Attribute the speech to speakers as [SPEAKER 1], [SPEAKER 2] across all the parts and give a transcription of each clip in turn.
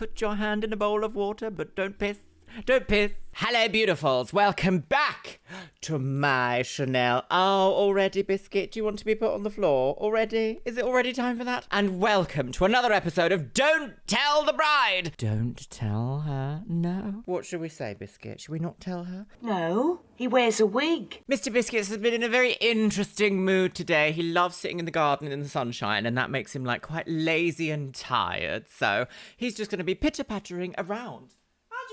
[SPEAKER 1] Put your hand in a bowl of water, but don't piss. Don't piss. Hello, beautifuls. Welcome back to my Chanel. Oh, already, Biscuit? Do you want to be put on the floor? Already? Is it already time for that? And welcome to another episode of Don't Tell the Bride. Don't tell her? No. What should we say, Biscuit? Should we not tell her?
[SPEAKER 2] No, he wears a wig.
[SPEAKER 1] Mr. Biscuits has been in a very interesting mood today. He loves sitting in the garden in the sunshine, and that makes him, like, quite lazy and tired. So he's just going to be pitter-pattering around.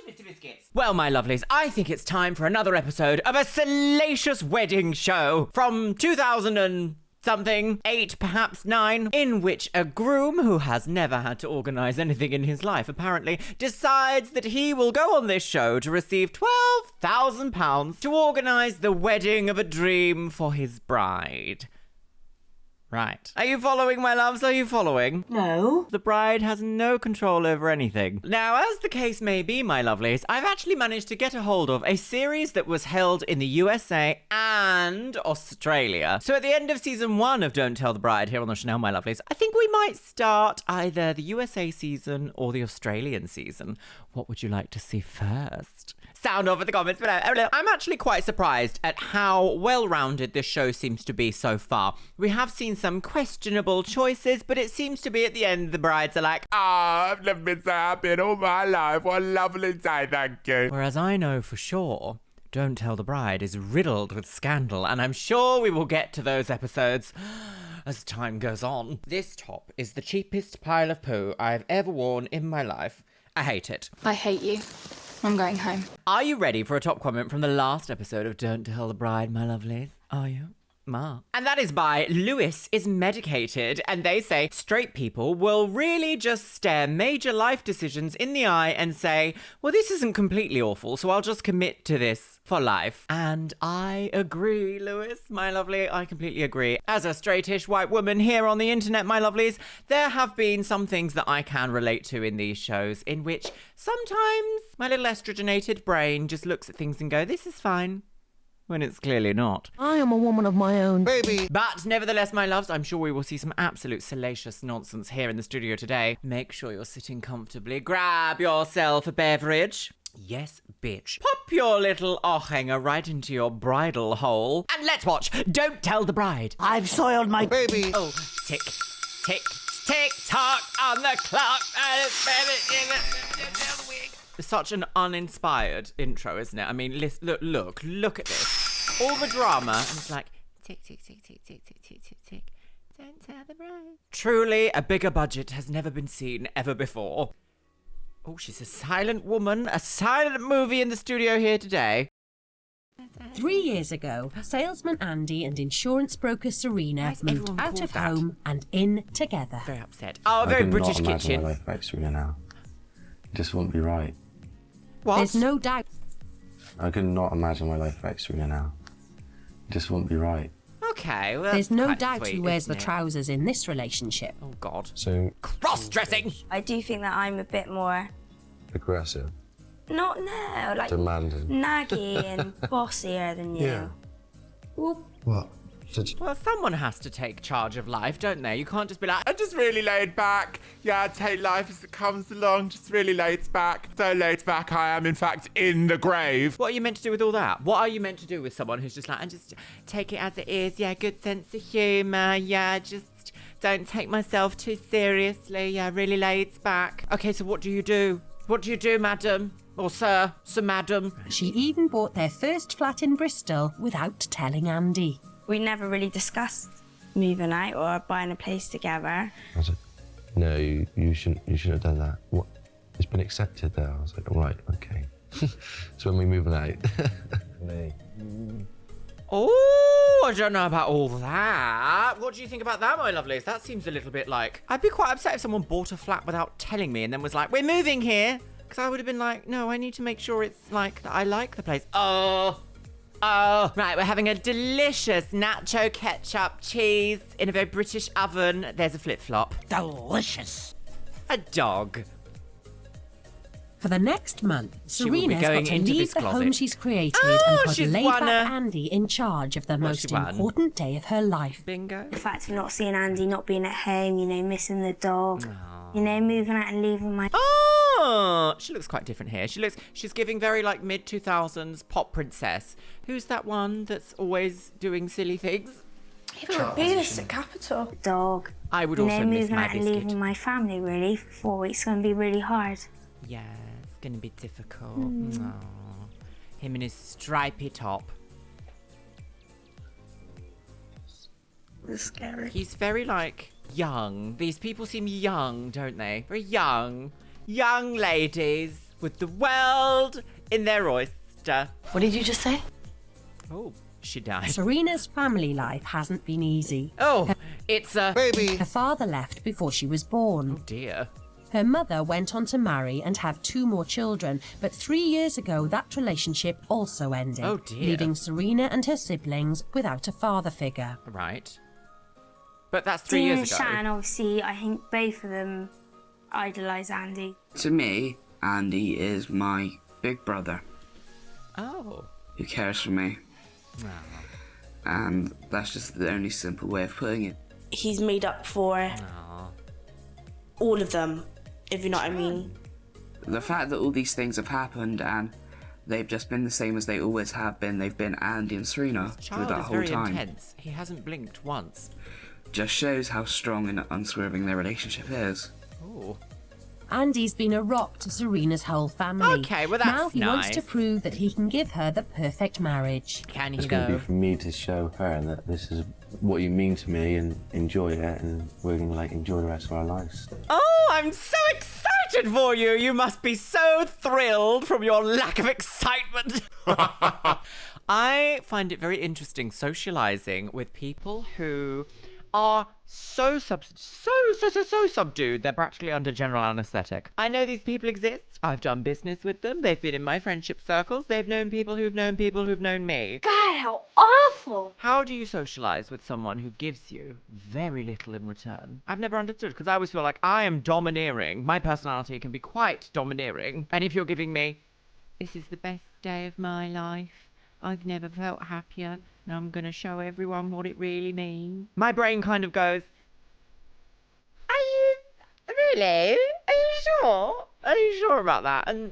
[SPEAKER 1] Mr. Biscuits. Well, my lovelies, I think it's time for another episode of a salacious wedding show from 2000 and something, 8, perhaps 9, in which a groom who has never had to organise anything in his life, apparently, decides that he will go on this show to receive £12,000 to organise the wedding of a dream for his bride. Right. Are you following, my loves? Are you following?
[SPEAKER 2] No.
[SPEAKER 1] The bride has no control over anything. Now, as the case may be, my lovelies, I've actually managed to get a hold of a series that was held in the USA and Australia. So at the end of season 1 of Don't Tell the Bride here on the Chanel, my lovelies, I think we might start either the USA season or the Australian season. What would you like to see first? Sound off in the comments below. I'm actually quite surprised at how well-rounded this show seems to be so far. We have seen some questionable choices, but it seems to be at the end the brides are like,
[SPEAKER 3] I've never been so happy in all my life. What a lovely day, thank you.
[SPEAKER 1] Whereas I know for sure Don't Tell the Bride is riddled with scandal, and I'm sure we will get to those episodes as time goes on. This top is the cheapest pile of poo I've ever worn in my life. I hate it.
[SPEAKER 4] I hate you. I'm going home.
[SPEAKER 1] Are you ready for a top comment from the last episode of Don't Tell the Bride, my lovelies? Are you? Ma. And that is by Lewis is Medicated, and they say straight people will really just stare major life decisions in the eye and say, well, this isn't completely awful, so I'll just commit to this for life. And I agree, Lewis, my lovely. I completely agree. As a straightish white woman here on the internet, my lovelies, there have been some things that I can relate to in these shows in which sometimes my little estrogenated brain just looks at things and go, this is fine. When it's clearly not.
[SPEAKER 2] I am a woman of my own.
[SPEAKER 3] Baby.
[SPEAKER 1] But nevertheless, my loves, I'm sure we will see some absolute salacious nonsense here in the studio today. Make sure you're sitting comfortably. Grab yourself a beverage. Yes, bitch. Pop your little hanger right into your bridal hole. And let's watch Don't Tell the Bride.
[SPEAKER 2] I've soiled my
[SPEAKER 3] Baby.
[SPEAKER 1] Oh, tick, tick, tick, tock on the clock. It's such an uninspired intro, isn't it? I mean, look at this. All the drama, and it's like, tick, tick, tick, tick, tick, tick, tick, tick, tick. Don't tell the bride. Truly, a bigger budget has never been seen ever before. Oh, she's a silent woman. A silent movie in the studio here today.
[SPEAKER 5] 3 years ago, salesman Andy and insurance broker Serena moved out of home and in together.
[SPEAKER 1] Very upset. Oh, a very British
[SPEAKER 6] kitchen. I could
[SPEAKER 1] kitchen.
[SPEAKER 6] not imagine my life without Serena now. It just wouldn't be right.
[SPEAKER 1] What?
[SPEAKER 5] There's no doubt.
[SPEAKER 6] I could not imagine my life without Serena now. It just wouldn't be right.
[SPEAKER 1] Okay, well,
[SPEAKER 5] There's
[SPEAKER 1] that's
[SPEAKER 5] no
[SPEAKER 1] quite
[SPEAKER 5] doubt
[SPEAKER 1] sweet,
[SPEAKER 5] he wears the
[SPEAKER 1] isn't it?
[SPEAKER 5] trousers in this relationship.
[SPEAKER 1] Oh, God.
[SPEAKER 6] So
[SPEAKER 1] Cross-dressing!
[SPEAKER 7] I do think that I'm a bit more,
[SPEAKER 6] aggressive,
[SPEAKER 7] not no, like
[SPEAKER 6] demanding.
[SPEAKER 7] naggy and bossier than you.
[SPEAKER 6] Yeah. What?
[SPEAKER 1] Well, someone has to take charge of life, don't they? You can't just be like,
[SPEAKER 3] I'm just really laid back. Yeah, I take life as it comes along. Just really laid back. So laid back I am, in fact, in the grave.
[SPEAKER 1] what are you meant to do with all that? What are you meant to do with someone who's just like, and just take it as it is. Yeah, good sense of humour. Yeah, just don't take myself too seriously. Yeah, really laid back. Okay, so what do you do? What do you do, madam? Or sir? Sir, madam?
[SPEAKER 5] She even bought their first flat in Bristol without telling Andy.
[SPEAKER 7] We never really discussed moving out or buying a place together.
[SPEAKER 6] I was like, no, you shouldn't have done that. What? It's been accepted there. I was like, all right, okay. So when we moving out. Me.
[SPEAKER 1] Oh, I don't know about all that. What do you think about that, my lovelies? That seems a little bit like... I'd be quite upset if someone bought a flat without telling me and then was like, we're moving here. Because I would have been like, no, I need to make sure it's like that I like the place. Oh, right, we're having a delicious nacho ketchup cheese in a very British oven. There's a flip-flop.
[SPEAKER 2] delicious.
[SPEAKER 1] A dog.
[SPEAKER 5] For the next month,
[SPEAKER 1] She will be
[SPEAKER 5] Serena's
[SPEAKER 1] going
[SPEAKER 5] got to
[SPEAKER 1] into
[SPEAKER 5] leave
[SPEAKER 1] this
[SPEAKER 5] the
[SPEAKER 1] closet.
[SPEAKER 5] home she's created
[SPEAKER 1] Oh,
[SPEAKER 5] and put
[SPEAKER 1] she's
[SPEAKER 5] laid-back
[SPEAKER 1] won a-
[SPEAKER 5] Andy in charge of the
[SPEAKER 1] What's she
[SPEAKER 5] most
[SPEAKER 1] won?
[SPEAKER 5] important day of her life.
[SPEAKER 1] Bingo.
[SPEAKER 7] The fact of not seeing Andy, not being at home, you know, missing the dog, you know, moving out and leaving my...
[SPEAKER 1] Oh, she looks quite different here. She's giving very like mid-2000s pop princess. Who's that one that's always doing silly things?
[SPEAKER 7] It would be this at Capital. Dog.
[SPEAKER 1] I would
[SPEAKER 7] And
[SPEAKER 1] also
[SPEAKER 7] then
[SPEAKER 1] miss
[SPEAKER 7] moving
[SPEAKER 1] my
[SPEAKER 7] out and
[SPEAKER 1] biscuit.
[SPEAKER 7] leaving my family really for 4 weeks is going to be really hard.
[SPEAKER 1] Yeah, it's gonna be difficult. Aw. Him in his stripy top.
[SPEAKER 7] It's scary.
[SPEAKER 1] He's very like young. These people seem young, don't they? Very young. Young ladies with the world in their oyster.
[SPEAKER 2] What did you just say?
[SPEAKER 1] Oh, she died.
[SPEAKER 5] Serena's family life hasn't been easy.
[SPEAKER 1] Oh, it's a...
[SPEAKER 5] Her father left before she was born.
[SPEAKER 1] Oh dear.
[SPEAKER 5] Her mother went on to marry and have 2 more children, but 3 years ago that relationship also ended,
[SPEAKER 1] Oh, dear.
[SPEAKER 5] leaving Serena and her siblings without a father figure.
[SPEAKER 1] Right. But that's 3
[SPEAKER 7] Dean
[SPEAKER 1] years
[SPEAKER 7] and
[SPEAKER 1] ago.
[SPEAKER 7] Shan, obviously, I think both of them idolise Andy.
[SPEAKER 8] To me, Andy is my big brother
[SPEAKER 1] Oh.
[SPEAKER 8] who cares for me. And that's just the only simple way of putting it.
[SPEAKER 9] He's made up for all of them, if you know what I mean.
[SPEAKER 8] The fact that all these things have happened and they've just been the same as they always have been, they've been Andy and Serena through
[SPEAKER 1] Child
[SPEAKER 8] that
[SPEAKER 1] is
[SPEAKER 8] whole
[SPEAKER 1] very
[SPEAKER 8] time,
[SPEAKER 1] intense. He hasn't blinked once.
[SPEAKER 8] just shows how strong and unswerving their relationship is.
[SPEAKER 1] Oh.
[SPEAKER 5] Andy's been a rock to Serena's whole family.
[SPEAKER 1] Okay, well, that's
[SPEAKER 5] now he wants
[SPEAKER 1] nice.
[SPEAKER 5] to prove that he can give her the perfect marriage.
[SPEAKER 1] Can he
[SPEAKER 6] It's going to
[SPEAKER 1] though?
[SPEAKER 6] be for me to show her that this is what you mean to me and enjoy it, and we're going to like enjoy the rest of our lives.
[SPEAKER 1] Oh, I'm so excited for you. You must be so thrilled from your lack of excitement. I find it very interesting socializing with people who are so subdued they're practically under general anesthetic. I know these people exist. I've done business with them. They've been in my friendship circles. They've known people who've known people who've known me.
[SPEAKER 7] God, how awful!
[SPEAKER 1] How do you socialize with someone who gives you very little in return? I've never understood, because I always feel like I am domineering. My personality can be quite domineering. And if you're giving me, this is the best day of my life, I've never felt happier, and I'm going to show everyone what it really means, my brain kind of goes, are you really? Are you sure? Are you sure about that? And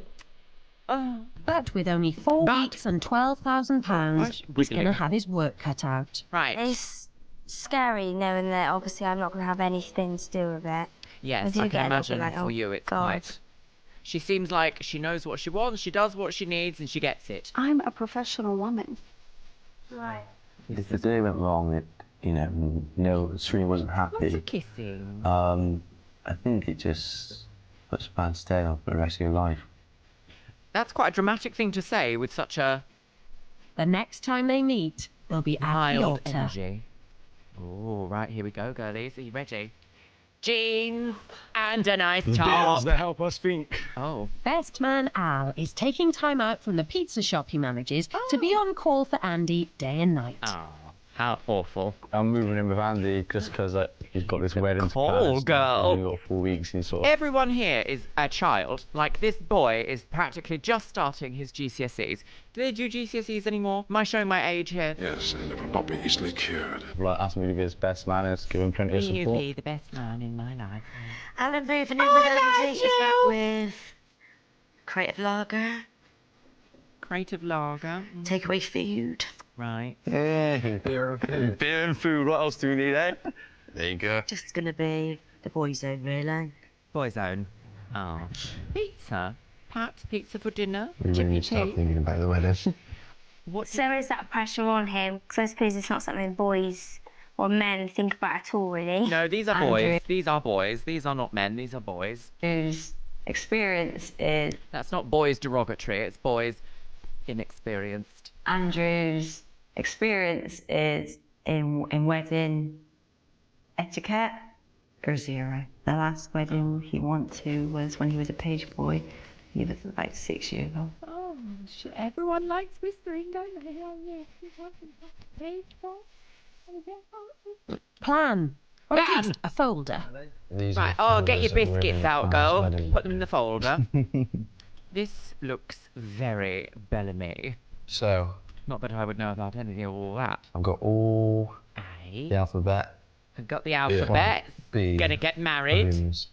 [SPEAKER 5] But with only 4 weeks and £12,000, he's
[SPEAKER 1] wiggling.
[SPEAKER 5] going to have his work cut out.
[SPEAKER 1] right.
[SPEAKER 7] It's scary knowing that obviously I'm not going to have anything to do with it.
[SPEAKER 1] Yes,
[SPEAKER 7] do
[SPEAKER 1] I
[SPEAKER 7] get
[SPEAKER 1] can
[SPEAKER 7] a little
[SPEAKER 1] imagine
[SPEAKER 7] bit like,
[SPEAKER 1] for
[SPEAKER 7] oh,
[SPEAKER 1] you it's
[SPEAKER 7] God.
[SPEAKER 1] quite... She seems like she knows what she wants, she does what she needs, and she gets it.
[SPEAKER 4] I'm a professional woman.
[SPEAKER 7] Right.
[SPEAKER 6] If the day went wrong, it, no, Serena wasn't
[SPEAKER 1] Lots
[SPEAKER 6] happy.
[SPEAKER 1] of kissing.
[SPEAKER 6] I think it just puts a bad stare on for the rest of your life.
[SPEAKER 1] That's quite a dramatic thing to say with such a
[SPEAKER 5] The next time they meet, they'll be at the
[SPEAKER 1] mild
[SPEAKER 5] altar.
[SPEAKER 1] energy. Oh, right, here we go, girlies. Are you ready? Jeans and a nice top.
[SPEAKER 10] that help us think.
[SPEAKER 1] Oh,
[SPEAKER 5] Best man Al is taking time out from the pizza shop he manages to be on call for Andy day and night.
[SPEAKER 1] oh, how awful.
[SPEAKER 10] I'm moving in with Andy just because he's got this wedding to
[SPEAKER 1] Call,
[SPEAKER 10] plan.
[SPEAKER 1] girl.
[SPEAKER 10] We've got 4 weeks and sort of.
[SPEAKER 1] Everyone here is a child. Like, this boy is practically just starting his GCSEs. Do they do GCSEs anymore? Am I showing my age here?
[SPEAKER 11] Yes, and it will not be easily cured.
[SPEAKER 10] Like, asked me to be his best man and give him plenty of
[SPEAKER 1] Will you
[SPEAKER 10] support.
[SPEAKER 1] be the best man in my life?
[SPEAKER 2] And I'm moving in with Andy with creative lager,
[SPEAKER 1] Creative lager.
[SPEAKER 2] takeaway food.
[SPEAKER 1] Right.
[SPEAKER 10] Yeah, beer and food. What else do we need, eh?
[SPEAKER 11] There you go.
[SPEAKER 2] Just gonna be the boys' zone, really.
[SPEAKER 1] Boy's own. Oh. Pizza. Pat, pizza for dinner.
[SPEAKER 6] We really need to start thinking about the wedding.
[SPEAKER 1] What
[SPEAKER 7] So there is that pressure on him, because I suppose it's not something boys or men think about at all, really.
[SPEAKER 1] No, these are boys. These are boys. These are not men. These are boys.
[SPEAKER 12] Whose experience is
[SPEAKER 1] That's not boys derogatory. It's boys inexperienced.
[SPEAKER 12] Andrew's experience is in wedding etiquette or 0. The last wedding he went to was when he was a page boy. He was about 6 years old.
[SPEAKER 1] Oh, everyone likes whispering, don't they? Oh, yes.
[SPEAKER 5] Plan. Or at least a folder.
[SPEAKER 1] Right, oh, get your biscuits out, girl. Put them in the folder. This looks very Bellamy.
[SPEAKER 6] So,
[SPEAKER 1] Not that I would know about any of all that.
[SPEAKER 6] I've got all
[SPEAKER 1] Aye.
[SPEAKER 6] the alphabet.
[SPEAKER 1] I've got the alphabet.
[SPEAKER 6] B.
[SPEAKER 1] Gonna get married
[SPEAKER 6] balloons.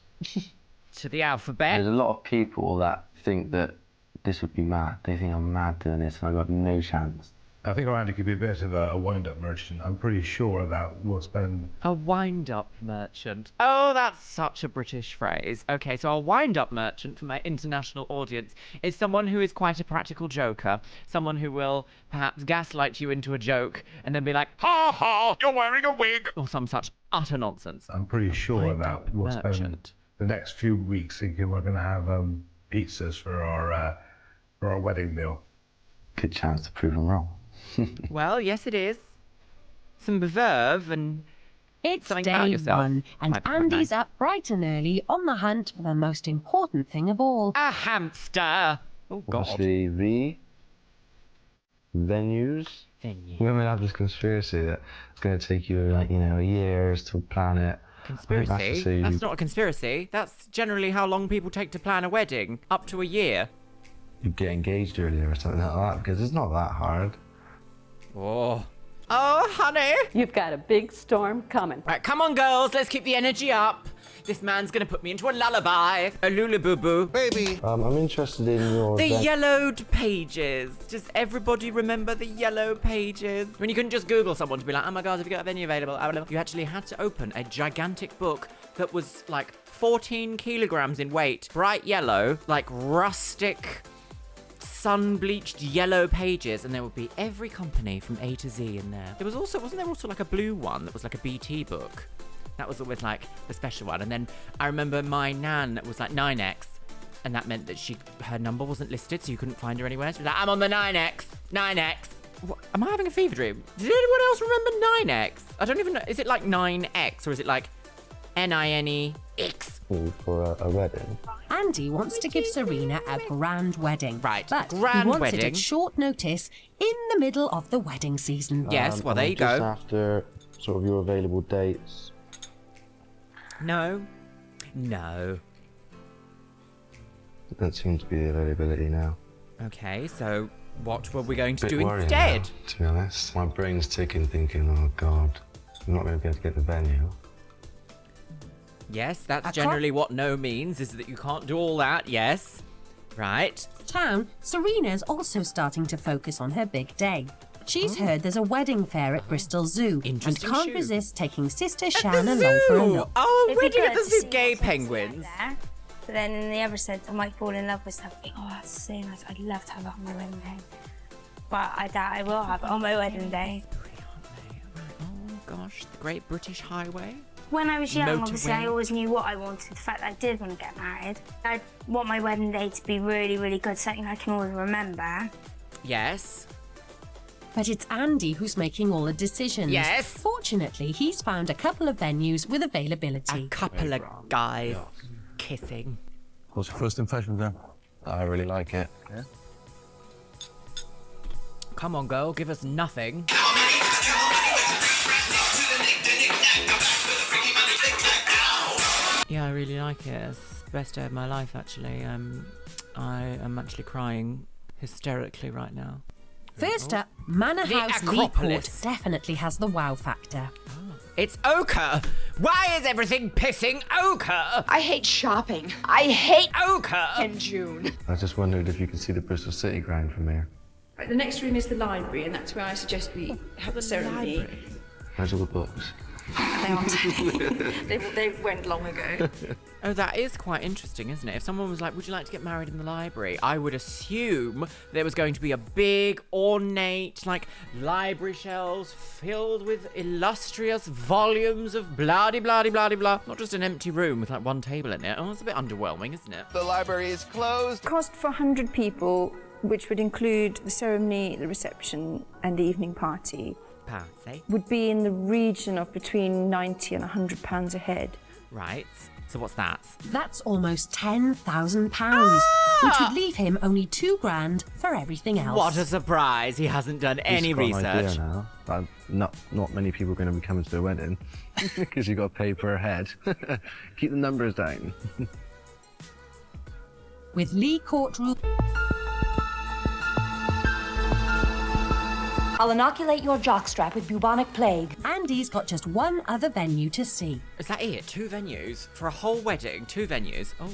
[SPEAKER 1] to the alphabet.
[SPEAKER 6] There's a lot of people that think that this would be mad. They think I'm mad doing this, and I got no chance.
[SPEAKER 13] I think Randy could be a bit of a wind-up merchant. I'm pretty sure that we'll spend...
[SPEAKER 1] A wind-up merchant. Oh, that's such a British phrase. Okay, so a wind-up merchant for my international audience is someone who is quite a practical joker. Someone who will perhaps gaslight you into a joke and then be like, ha ha, you're wearing a wig, or some such utter nonsense.
[SPEAKER 13] I'm pretty sure that we'll spend the next few weeks thinking we're going to have pizzas for our wedding meal.
[SPEAKER 6] Good chance to prove them wrong.
[SPEAKER 1] Well, yes, it is. Some verve and
[SPEAKER 5] It's
[SPEAKER 1] something
[SPEAKER 5] day
[SPEAKER 1] about yourself.
[SPEAKER 5] 1, and
[SPEAKER 1] My
[SPEAKER 5] Andy's
[SPEAKER 1] nice.
[SPEAKER 5] up bright and early on the hunt for the most important thing of all.
[SPEAKER 1] A hamster. Oh, God.
[SPEAKER 6] Obviously, the venues. Women have this conspiracy that it's going to take you, like, you know, years to plan it.
[SPEAKER 1] Conspiracy? That's not a conspiracy. That's generally how long people take to plan a wedding. Up to a year.
[SPEAKER 6] You get engaged earlier or something like that, because it's not that hard.
[SPEAKER 1] Oh. Oh, honey.
[SPEAKER 14] You've got a big storm coming.
[SPEAKER 1] Right, come on, girls. Let's keep the energy up. This man's going to put me into a lullaby. A lula-boo-boo.
[SPEAKER 3] Baby.
[SPEAKER 6] I'm interested in your...
[SPEAKER 1] The yellowed pages. Does everybody remember the yellow pages? When you couldn't just Google someone to be like, oh my God, have you got a venue available? You actually had to open a gigantic book that was like 14 kilograms in weight, bright yellow, like rustic, sun-bleached yellow pages, and there would be every company from A to Z in there. There was also, wasn't there also like a blue one that was like a BT book? That was always like the special one. And then I remember my nan was like 9X, and that meant that her number wasn't listed, so you couldn't find her anywhere. She was like, I'm on the 9X. What? Am I having a fever dream? Did anyone else remember 9X? I don't even know. Is it like 9X, or is it like NINEX?
[SPEAKER 6] For a wedding.
[SPEAKER 5] Andy wants to give Serena a grand wedding.
[SPEAKER 1] Right,
[SPEAKER 5] but
[SPEAKER 1] grand
[SPEAKER 5] he wants
[SPEAKER 1] wedding.
[SPEAKER 5] it at short notice in the middle of the wedding season.
[SPEAKER 1] Yes, well, there you
[SPEAKER 6] just
[SPEAKER 1] go.
[SPEAKER 6] After sort of your available dates.
[SPEAKER 1] No.
[SPEAKER 6] That seems to be the availability now.
[SPEAKER 1] Okay, so what were we going to
[SPEAKER 6] Bit
[SPEAKER 1] do
[SPEAKER 6] worrying
[SPEAKER 1] instead?
[SPEAKER 6] now, to be honest. My brain's ticking, thinking, oh God, I'm not going to be able to get the venue.
[SPEAKER 1] Yes, that's generally what no means, is that you can't do all that, yes. Right.
[SPEAKER 5] Town, Serena's also starting to focus on her big day. She's heard there's a wedding fair at Bristol Zoo and
[SPEAKER 1] Interesting
[SPEAKER 5] can't
[SPEAKER 1] shoot.
[SPEAKER 5] resist taking sister
[SPEAKER 1] At
[SPEAKER 5] Shan
[SPEAKER 1] the
[SPEAKER 5] along for a
[SPEAKER 1] zoo!
[SPEAKER 5] look.
[SPEAKER 1] Oh,
[SPEAKER 7] It'd be
[SPEAKER 1] wedding at
[SPEAKER 7] good
[SPEAKER 1] the
[SPEAKER 7] to
[SPEAKER 1] zoo,
[SPEAKER 7] see
[SPEAKER 1] gay
[SPEAKER 7] what's inside
[SPEAKER 1] penguins.
[SPEAKER 7] there. But then in the other sense, I might fall in love with something. Oh, that's so nice. I'd love to have that on my wedding day. But I doubt I will have it on my wedding day.
[SPEAKER 1] Oh gosh, the Great British Highway.
[SPEAKER 7] When I was young, obviously,
[SPEAKER 1] Motorway.
[SPEAKER 7] I always knew what I wanted. The fact that I did want to get married. I want my wedding day to be really, really good, something I can always remember.
[SPEAKER 1] Yes.
[SPEAKER 5] But it's Andy who's making all the decisions.
[SPEAKER 1] Yes.
[SPEAKER 5] Fortunately, he's found a couple of venues with availability.
[SPEAKER 1] A couple of guys kissing.
[SPEAKER 10] What's your first impression then?
[SPEAKER 6] I really like it.
[SPEAKER 10] Yeah?
[SPEAKER 1] Come on, girl, give us nothing. Yeah, I really like it. It's the best day of my life, actually. I am actually crying hysterically right now.
[SPEAKER 5] First up, Manor
[SPEAKER 1] The
[SPEAKER 5] House Lee Court
[SPEAKER 1] Acropolis.
[SPEAKER 5] definitely has the wow factor.
[SPEAKER 1] It's ochre! Why is everything pissing ochre?
[SPEAKER 4] I hate shopping. I hate
[SPEAKER 1] ochre
[SPEAKER 4] in June.
[SPEAKER 6] I just wondered if you could see the Bristol City ground from here.
[SPEAKER 15] Right, the next room is the library, and that's where I suggest we have the ceremony.
[SPEAKER 6] Where's all the books?
[SPEAKER 15] They went long ago.
[SPEAKER 1] Oh, that is quite interesting, isn't it? If someone was like, would you like to get married in the library? I would assume there was going to be a big, ornate, like, library shelves filled with illustrious volumes of blah-de-blah-de-blah-de-blah. Not just an empty room with, like, one table in it. Oh, it's a bit underwhelming, isn't it?
[SPEAKER 3] The library is closed.
[SPEAKER 15] Cost for 100 people, which would include the ceremony, the reception, and the evening party,
[SPEAKER 1] Patsy.
[SPEAKER 15] would be in the region of between £90 and £100 a head.
[SPEAKER 1] Right. So what's that?
[SPEAKER 5] That's almost £10,000, which would leave him only £2,000 for everything else.
[SPEAKER 1] What a surprise. He hasn't done any
[SPEAKER 6] He's got an idea
[SPEAKER 1] research.
[SPEAKER 6] now. Not many people are going to be coming to the wedding because you've got to pay per head. Keep the numbers down.
[SPEAKER 5] With Lee Court rule...
[SPEAKER 16] I'll inoculate your jockstrap with bubonic plague.
[SPEAKER 5] Andy's got just one other venue to see.
[SPEAKER 1] Is that it? 2 venues? For a whole wedding? 2 venues? Oh.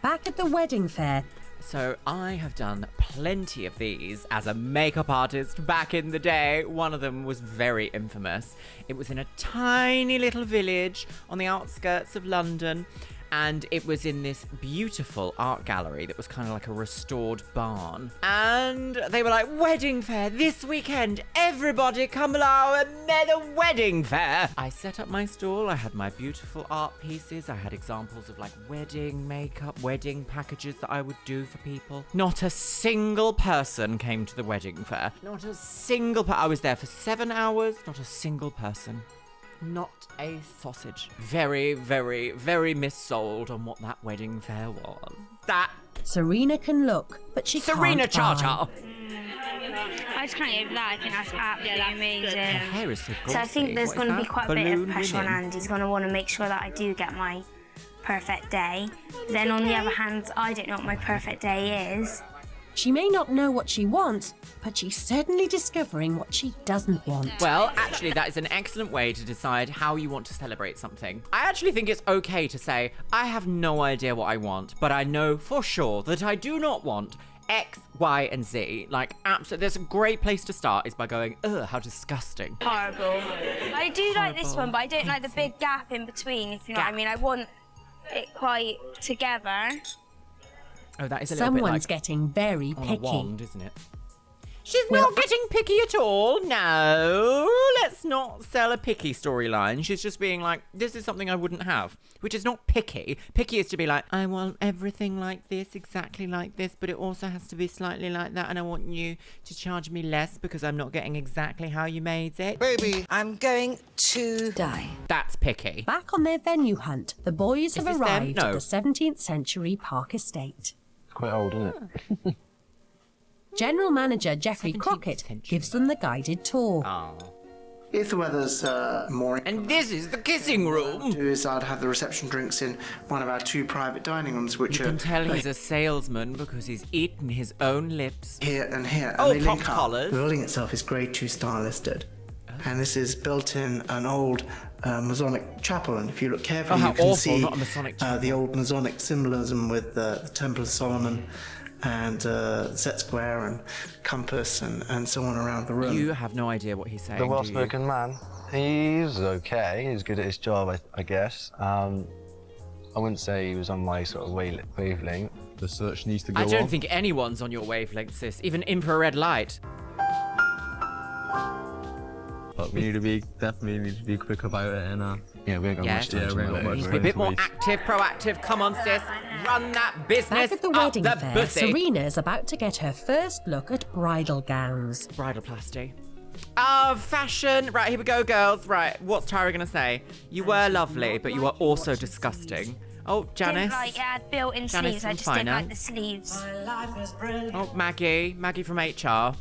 [SPEAKER 5] Back at the wedding fair,
[SPEAKER 1] So I have done plenty of these as a makeup artist back in the day. One of them was very infamous. It was in a tiny little village on the outskirts of London, and it was in this beautiful art gallery that was kind of like a restored barn. And they were like, wedding fair this weekend, everybody come along and there's a wedding fair. I set up my stall, I had my beautiful art pieces, I had examples of like wedding makeup, wedding packages that I would do for people. Not a single person came to the wedding fair. Not a single I was there for 7 hours, not a single person. Not a sausage. Very, very, very missold on what that wedding fair was. That
[SPEAKER 5] Serena can look, but she
[SPEAKER 1] Serena
[SPEAKER 5] can't
[SPEAKER 1] Cha-Cha.
[SPEAKER 7] I just can't get over that. I think that's absolutely amazing.
[SPEAKER 1] Her hair is so
[SPEAKER 7] So I think there's
[SPEAKER 1] gorgeous.
[SPEAKER 7] going to be quite a bit of
[SPEAKER 1] Balloon
[SPEAKER 7] pressure on
[SPEAKER 1] women.
[SPEAKER 7] Andy. He's going to want to make sure that I do get my perfect day. Then on the other hand, I don't know what my perfect day is.
[SPEAKER 5] She may not know what she wants, but she's certainly discovering what she doesn't want.
[SPEAKER 1] Well, actually, that is an excellent way to decide how you want to celebrate something. I actually think it's okay to say, I have no idea what I want, but I know for sure that I do not want X, Y, and Z. Like, absolutely, there's a great place to start is by going, ugh, how disgusting.
[SPEAKER 7] Horrible. I do like this one, but I don't like the big gap in between, if you know what I mean. I want it quite together.
[SPEAKER 1] Oh, that is a little bit
[SPEAKER 5] Someone's
[SPEAKER 1] like
[SPEAKER 5] getting very
[SPEAKER 1] on
[SPEAKER 5] picky.
[SPEAKER 1] a wand, isn't it? She's not getting picky at all. No, let's not sell a picky storyline. She's just being like, this is something I wouldn't have, which is not picky. Picky is to be like, I want everything like this, exactly like this, but it also has to be slightly like that, and I want you to charge me less because I'm not getting exactly how you made it.
[SPEAKER 17] Baby, I'm going to die.
[SPEAKER 1] That's picky.
[SPEAKER 5] Back on their venue hunt, the boys have
[SPEAKER 1] this them?
[SPEAKER 5] arrived
[SPEAKER 1] No.
[SPEAKER 5] at the 17th century Park Estate.
[SPEAKER 6] It's quite old, isn't it?
[SPEAKER 5] General Manager Geoffrey Crockett gives them the guided tour.
[SPEAKER 18] If the weather's more...
[SPEAKER 1] And this is the kissing room.
[SPEAKER 18] ...do is I'd have the reception drinks in one of our 2 private dining rooms, which
[SPEAKER 1] You can tell he's a salesman because he's eaten his own lips.
[SPEAKER 18] here and here.
[SPEAKER 1] Oh,
[SPEAKER 18] and they
[SPEAKER 1] pop
[SPEAKER 18] link up.
[SPEAKER 1] collars.
[SPEAKER 18] The building itself is Grade 2 star listed. And this is built in an old Masonic chapel, and if you look carefully,
[SPEAKER 1] how
[SPEAKER 18] you can
[SPEAKER 1] awful,
[SPEAKER 18] see
[SPEAKER 1] not a Masonic chapel.
[SPEAKER 18] the old Masonic symbolism with the Temple of Solomon and set square and compass and so on around the room.
[SPEAKER 1] You have no idea what he's saying.
[SPEAKER 6] The
[SPEAKER 1] do you?
[SPEAKER 6] well-spoken man. He's okay. He's good at his job, I guess. I wouldn't say he was on my sort of wavelength.
[SPEAKER 19] The search needs to go
[SPEAKER 1] I
[SPEAKER 19] on.
[SPEAKER 1] don't think anyone's on your wavelength, sis. Even infrared light.
[SPEAKER 19] But we definitely need to be quick about it, and
[SPEAKER 6] yeah, we ain't got much time.
[SPEAKER 19] we ain't got much
[SPEAKER 1] Be a
[SPEAKER 19] time
[SPEAKER 1] bit
[SPEAKER 19] to
[SPEAKER 1] more
[SPEAKER 19] waste.
[SPEAKER 1] active, proactive. Come on, sis. Run that business
[SPEAKER 5] Back at the
[SPEAKER 1] up
[SPEAKER 5] wedding
[SPEAKER 1] the
[SPEAKER 5] fair,
[SPEAKER 1] pussy.
[SPEAKER 5] Serena's about to get her first look at bridal gowns.
[SPEAKER 1] Bridal plasty. Oh, fashion. Right, here we go, girls. Right, what's Tyra going to say? You were lovely, but you were also disgusting. Oh, Janice.
[SPEAKER 7] Didn't like it had built-in
[SPEAKER 1] Janice
[SPEAKER 7] sleeves. I
[SPEAKER 1] from
[SPEAKER 7] just didn't like the
[SPEAKER 1] finance.
[SPEAKER 7] sleeves.
[SPEAKER 1] Oh, Maggie from HR.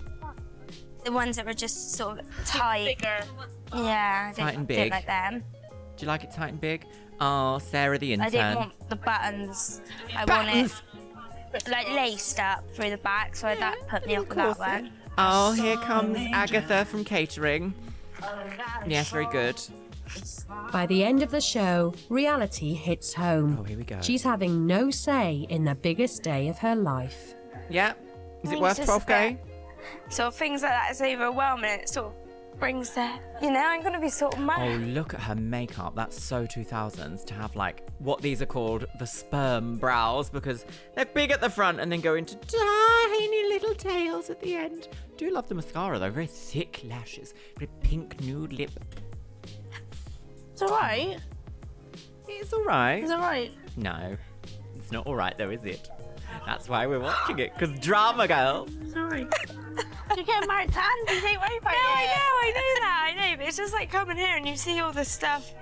[SPEAKER 7] The ones that were just sort of tight. Yeah, I
[SPEAKER 1] Tight and
[SPEAKER 7] didn't
[SPEAKER 1] big.
[SPEAKER 7] like them.
[SPEAKER 1] Do you like it tight and big? Oh, Sarah the intern.
[SPEAKER 7] I didn't want the buttons. I
[SPEAKER 1] Buttons?
[SPEAKER 7] want it like laced up through the back, so that put me off with that one.
[SPEAKER 1] Oh, here comes Agatha from catering. Yes, very good.
[SPEAKER 5] By the end of the show, reality hits home.
[SPEAKER 1] Oh, here we go.
[SPEAKER 5] She's having no say in the biggest day of her life.
[SPEAKER 1] Yeah. Is it
[SPEAKER 7] It's
[SPEAKER 1] worth
[SPEAKER 7] just a
[SPEAKER 1] 12k?
[SPEAKER 7] Sort of things like that is overwhelming. It sort of brings the, I'm gonna be sort of mad.
[SPEAKER 1] Oh, look at her makeup. That's so 2000s to have like what these are called the sperm brows because they're big at the front and then go into tiny little tails at the end. Do love the mascara though. Very thick lashes. Very pink nude lip.
[SPEAKER 9] It's alright.
[SPEAKER 1] It's alright.
[SPEAKER 9] It's alright.
[SPEAKER 1] No, it's not alright though, is it? That's why we're watching it, because drama, girls.
[SPEAKER 9] Sorry. You're getting married to Andy, don't worry about it.
[SPEAKER 7] I know that, I know, but it's just like coming here and you see all this stuff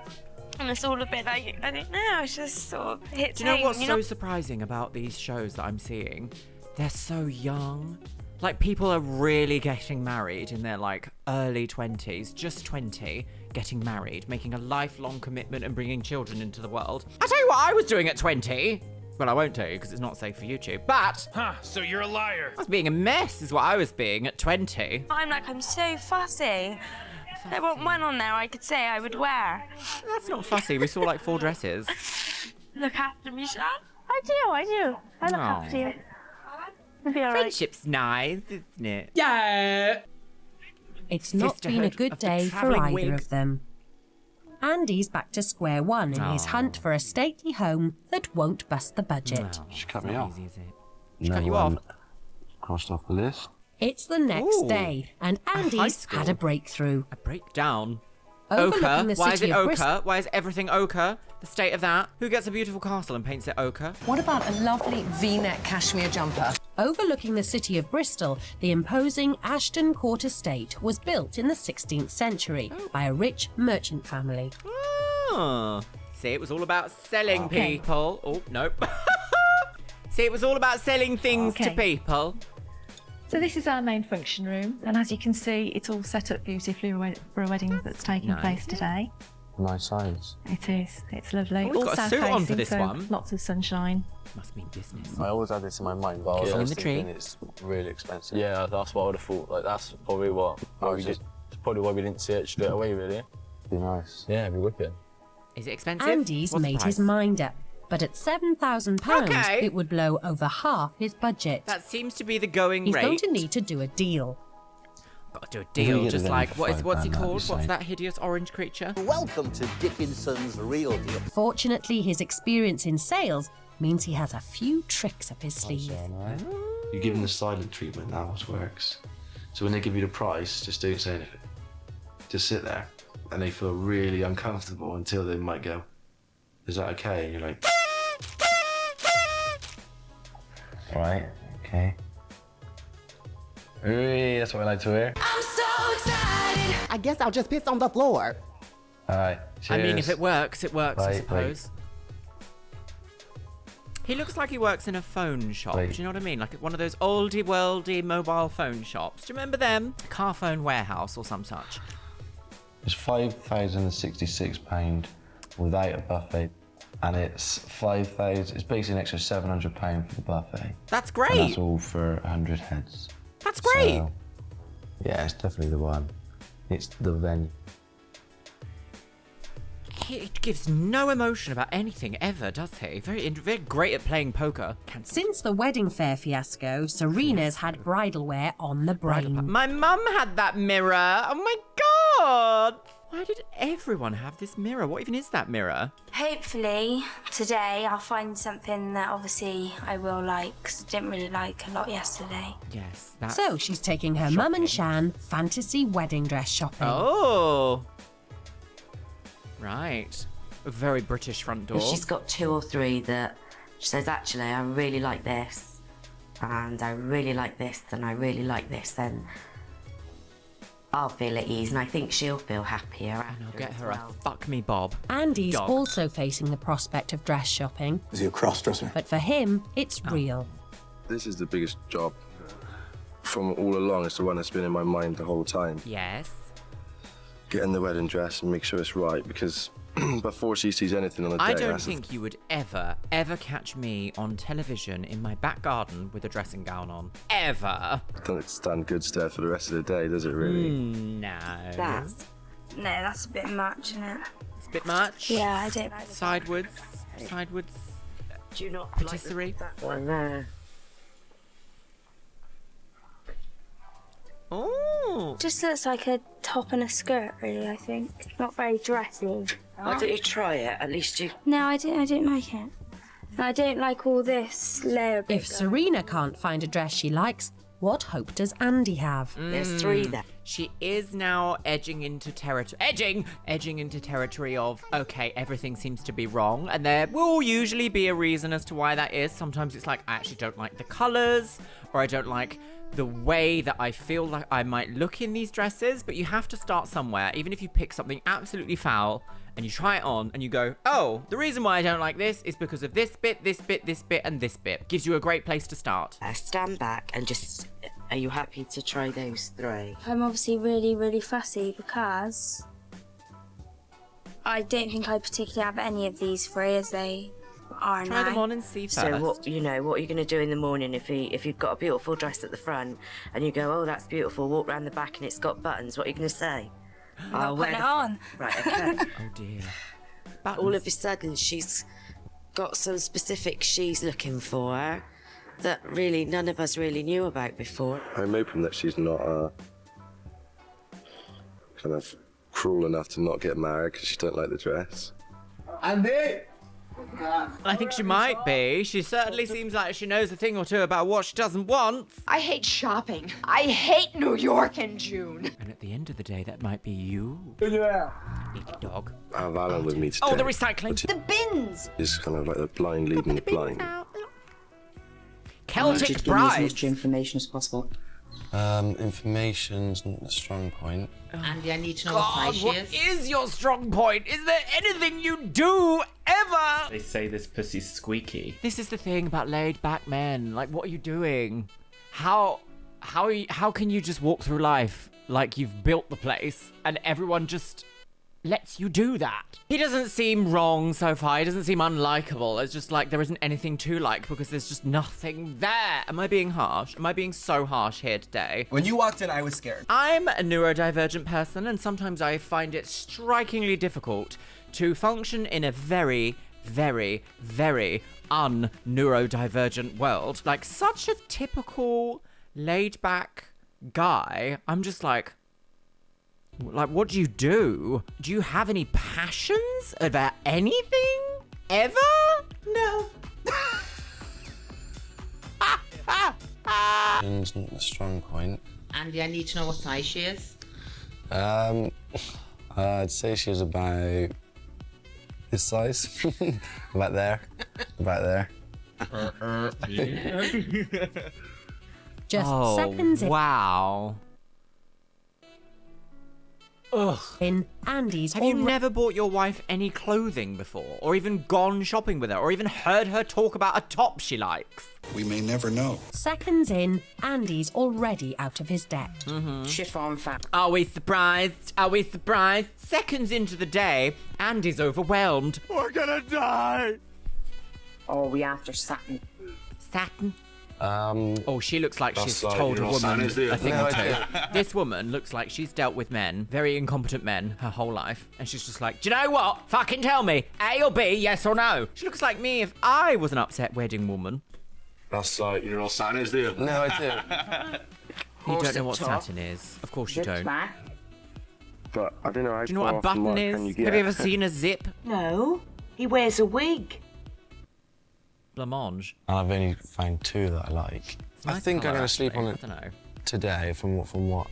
[SPEAKER 7] and it's all a bit like, I don't know, it's just sort of hits
[SPEAKER 1] Do you know
[SPEAKER 7] home,
[SPEAKER 1] what's so surprising about these shows that I'm seeing? They're so young. Like, people are really getting married in their, like, early 20s, just 20, getting married, making a lifelong commitment and bringing children into the world. I'll tell you what I was doing at 20. Well, I won't tell you because it's not safe for YouTube, but...
[SPEAKER 20] Huh, so you're a liar.
[SPEAKER 1] I was being a mess is what I was being at 20.
[SPEAKER 7] I'm so fussy. There wasn't one on there I could say I would wear.
[SPEAKER 1] That's not fussy. We saw, like, 4 dresses.
[SPEAKER 7] Look after me, Sean. I do. I look after you.
[SPEAKER 9] It'll be all right.
[SPEAKER 1] Friendship's nice, isn't it?
[SPEAKER 5] Yeah. It's not been a
[SPEAKER 1] Sisterhood
[SPEAKER 5] good
[SPEAKER 1] of the
[SPEAKER 5] day for
[SPEAKER 1] travelling
[SPEAKER 5] either
[SPEAKER 1] wig.
[SPEAKER 5] of them. Andy's back to square one in his hunt for a stately home that won't bust the budget.
[SPEAKER 6] She cut me off.
[SPEAKER 1] She cut you off?
[SPEAKER 6] Crossed off the list.
[SPEAKER 5] It's the next
[SPEAKER 1] Ooh.
[SPEAKER 5] day, and Andy's
[SPEAKER 1] school.
[SPEAKER 5] had a breakthrough.
[SPEAKER 1] A breakdown.
[SPEAKER 5] Overlooking
[SPEAKER 1] Ochre?
[SPEAKER 5] the
[SPEAKER 1] Why is
[SPEAKER 5] city
[SPEAKER 1] it
[SPEAKER 5] of
[SPEAKER 1] ochre?
[SPEAKER 5] Bristol.
[SPEAKER 1] Why is everything ochre? The state of that? Who gets a beautiful castle and paints it ochre?
[SPEAKER 20] What about a lovely V-neck cashmere jumper?
[SPEAKER 5] Overlooking the city of Bristol, the imposing Ashton Court estate was built in the 16th century by a rich merchant family.
[SPEAKER 1] Oh. See, it was all about selling
[SPEAKER 5] Okay.
[SPEAKER 1] people. Oh, nope. See, it was all about selling things to
[SPEAKER 21] Okay.
[SPEAKER 1] people.
[SPEAKER 21] So this is our main function room, and as you can see, it's all set up beautifully for a wedding that's taking
[SPEAKER 1] Nice.
[SPEAKER 21] place today.
[SPEAKER 6] Nice size.
[SPEAKER 21] It is. It's lovely.
[SPEAKER 1] Oh, it's
[SPEAKER 21] all
[SPEAKER 1] got a
[SPEAKER 21] south
[SPEAKER 1] suit on for
[SPEAKER 21] facing,
[SPEAKER 1] this
[SPEAKER 21] so
[SPEAKER 1] one.
[SPEAKER 21] lots of sunshine.
[SPEAKER 1] Must mean business.
[SPEAKER 19] I always had this in my mind, but I was
[SPEAKER 1] Kill in
[SPEAKER 19] always
[SPEAKER 1] the tree.
[SPEAKER 19] thinking it's really expensive. Yeah, that's what I would have thought. Like that's probably why we didn't see it straight away, really.
[SPEAKER 6] Be nice.
[SPEAKER 19] Yeah, it'd be wicked.
[SPEAKER 1] Is it expensive?
[SPEAKER 5] Andy's
[SPEAKER 1] What's the
[SPEAKER 5] made
[SPEAKER 1] price?
[SPEAKER 5] his mind up, but at £7,000,
[SPEAKER 1] Okay.
[SPEAKER 5] it would blow over half his budget.
[SPEAKER 1] That seems to be the going
[SPEAKER 5] He's
[SPEAKER 1] rate.
[SPEAKER 5] going to need to do a deal.
[SPEAKER 1] Got to do a
[SPEAKER 6] we
[SPEAKER 1] deal,
[SPEAKER 6] get
[SPEAKER 1] just
[SPEAKER 6] the
[SPEAKER 1] like
[SPEAKER 6] venue for
[SPEAKER 1] what's he
[SPEAKER 6] £5 grand,
[SPEAKER 1] called?
[SPEAKER 6] that'd be
[SPEAKER 1] What's
[SPEAKER 6] safe.
[SPEAKER 1] that hideous orange creature?
[SPEAKER 22] Welcome to Dickinson's Real Deal.
[SPEAKER 5] Fortunately, his experience in sales means he has a few tricks up his sleeve.
[SPEAKER 6] You give them the silent treatment, that always works. So when they give you the price, just don't say anything. Just sit there, and they feel really uncomfortable until they might go, "Is that okay?" And you're like, "All right, okay." Hey, that's what I like to hear.
[SPEAKER 22] I'm so excited. I guess I'll just piss on the floor.
[SPEAKER 6] All right,
[SPEAKER 1] I mean,
[SPEAKER 6] cheers.
[SPEAKER 1] if it works, I
[SPEAKER 6] Bye,
[SPEAKER 1] suppose. He looks like he works in a phone shop.
[SPEAKER 6] Wait.
[SPEAKER 1] Do you know what I mean? Like one of those oldie worldy mobile phone shops. Do you remember them? Car phone warehouse or some such.
[SPEAKER 6] It's £5,066 without a buffet, and it's 5,000. It's basically an extra £700 for the buffet.
[SPEAKER 1] That's great.
[SPEAKER 6] And that's all for 100 heads.
[SPEAKER 1] That's great.
[SPEAKER 6] So, yeah, it's definitely the one. It's the venue.
[SPEAKER 1] He gives no emotion about anything ever, does he? Very great at playing poker.
[SPEAKER 5] Since the wedding fair fiasco, Serena's had bridal wear on the brain.
[SPEAKER 1] My mum had that mirror. Oh my god! Why did everyone have this mirror? What even is that mirror?
[SPEAKER 7] Hopefully today I'll find something that obviously I will like, 'cause I didn't really like a lot yesterday.
[SPEAKER 1] Yes, that's...
[SPEAKER 5] So she's taking her mum and Shan fantasy wedding dress shopping.
[SPEAKER 1] Oh! Right. A very British front door.
[SPEAKER 2] She's got 2 or 3 that she says, actually, I really like this, and I really like this, and I really like this, then I'll feel at ease, and I think she'll feel happier after.
[SPEAKER 1] I'll get
[SPEAKER 2] as
[SPEAKER 1] her
[SPEAKER 2] well.
[SPEAKER 1] a fuck me Bob.
[SPEAKER 5] Andy's
[SPEAKER 1] dog.
[SPEAKER 5] also facing the prospect of dress shopping,
[SPEAKER 11] Is he a cross-dresser?
[SPEAKER 5] but for him, it's real.
[SPEAKER 11] This is the biggest job from all along. It's the one that's been in my mind the whole time.
[SPEAKER 1] Yes.
[SPEAKER 11] Getting the wedding dress and make sure it's right, because before she sees anything on the day,
[SPEAKER 1] I don't
[SPEAKER 11] that's the
[SPEAKER 1] think you would ever catch me on television in my back garden with a dressing gown on. Ever.
[SPEAKER 11] Doesn't stand good stead for the rest of the day, does it really?
[SPEAKER 1] No.
[SPEAKER 7] That's a bit much, isn't it?
[SPEAKER 1] It's a bit much.
[SPEAKER 7] Yeah, I don't like
[SPEAKER 1] Sidewards.
[SPEAKER 2] Do you not
[SPEAKER 1] Patisserie.
[SPEAKER 2] like that one there?
[SPEAKER 1] Oh.
[SPEAKER 7] Just looks like a top and a skirt, really, I think. Not very dressy.
[SPEAKER 2] Why don't you try it? At least you...
[SPEAKER 7] No, I don't like it. I don't like all this layer.
[SPEAKER 5] If Serena can't find a dress she likes, what hope does Andy have?
[SPEAKER 2] There's 3 there.
[SPEAKER 1] She is now edging into territory. Edging into territory of, okay, everything seems to be wrong, and there will usually be a reason as to why that is. Sometimes it's like, I actually don't like the colours, or I don't like the way that I feel like I might look in these dresses, but you have to start somewhere. Even if you pick something absolutely foul and you try it on and you go, oh, the reason why I don't like this is because of this bit, this bit, this bit, and this bit. Gives you a great place to start.
[SPEAKER 2] Stand back and just... Are you happy to try those 3?
[SPEAKER 7] I'm obviously really, really fussy because I don't think I particularly have any of these 3 as they are
[SPEAKER 1] Try
[SPEAKER 7] now.
[SPEAKER 1] them on and see first.
[SPEAKER 2] So what are you going to do in the morning if you've got a beautiful dress at the front and you go, oh, that's beautiful, walk round the back and it's got buttons, what are you going to say?
[SPEAKER 7] Not putting it on.
[SPEAKER 2] Right, okay.
[SPEAKER 1] Oh dear.
[SPEAKER 2] All of a sudden she's got some specifics she's looking for that really none of us really knew about before.
[SPEAKER 11] I'm hoping that she's not kind of cruel enough to not get married because she don't like the dress.
[SPEAKER 22] Andy!
[SPEAKER 1] I think she might be. She certainly seems like she knows a thing or two about what she doesn't want.
[SPEAKER 4] I hate shopping. I hate New York in June.
[SPEAKER 1] And at the end of the day, that might be you.
[SPEAKER 22] Yeah.
[SPEAKER 1] Sneaky dog.
[SPEAKER 11] I have Alan with me today.
[SPEAKER 1] Oh, the recycling.
[SPEAKER 11] The
[SPEAKER 4] bins.
[SPEAKER 11] It's kind of like the blind leading the blind.
[SPEAKER 1] Celtic bride.
[SPEAKER 8] As much information as possible.
[SPEAKER 12] Information's not a strong point.
[SPEAKER 23] Andy, I need to know
[SPEAKER 1] God,
[SPEAKER 23] what
[SPEAKER 1] what
[SPEAKER 23] size she
[SPEAKER 1] is your strong point? Is there anything you do ever?
[SPEAKER 24] They say this pussy's squeaky.
[SPEAKER 1] This is the thing about laid-back men. Like, what are you doing? How can you just walk through life like you've built the place and everyone just lets you do that? He doesn't seem wrong so far. He doesn't seem unlikable. It's just like there isn't anything to like because there's just nothing there. Am I being harsh? Am I being so harsh here today?
[SPEAKER 25] When you walked in, I was scared.
[SPEAKER 1] I'm a neurodivergent person, and sometimes I find it strikingly difficult to function in a very, very, very un-neurodivergent world. Like, such a typical laid-back guy. I'm just like, what do you do? Do you have any passions about anything? Ever? No.
[SPEAKER 12] It's not a strong point.
[SPEAKER 23] Andy, I need to know what size she is.
[SPEAKER 12] I'd say she's about this size. About there. About there.
[SPEAKER 5] Just seconds in.
[SPEAKER 1] Wow. Ugh.
[SPEAKER 5] In Andy's.
[SPEAKER 1] Have you never bought your wife any clothing before? Or even gone shopping with her? Or even heard her talk about a top she likes?
[SPEAKER 26] We may never know.
[SPEAKER 5] Seconds in, Andy's already out of his depth.
[SPEAKER 8] Chiffon fabric.
[SPEAKER 1] Are we surprised? Are we surprised? Seconds into the day, Andy's overwhelmed.
[SPEAKER 26] We're gonna die!
[SPEAKER 8] Oh, we after satin.
[SPEAKER 1] Satin? Oh, she looks like she's
[SPEAKER 12] like
[SPEAKER 1] told a
[SPEAKER 12] your
[SPEAKER 1] woman
[SPEAKER 12] Sanners, do you?
[SPEAKER 1] a thing
[SPEAKER 12] No,
[SPEAKER 1] or two.
[SPEAKER 12] I
[SPEAKER 1] This woman looks like she's dealt with men, very incompetent men, her whole life. And she's just like, do you know what? Fucking tell me, A or B, yes or no? She looks like me if I was an upset wedding woman.
[SPEAKER 12] That's like your Sanners, do you? No, I do.
[SPEAKER 1] You don't know what satin is. Of course you don't.
[SPEAKER 11] But I don't know how
[SPEAKER 1] Do you know what a button is? Have you ever seen a zip?
[SPEAKER 2] No, he wears a wig.
[SPEAKER 1] Blancmange.
[SPEAKER 12] I've only found two that I like. I
[SPEAKER 1] Nice
[SPEAKER 12] think
[SPEAKER 1] colour,
[SPEAKER 12] I'm going to sleep on
[SPEAKER 1] actually.
[SPEAKER 12] it
[SPEAKER 1] I don't know.
[SPEAKER 12] today from what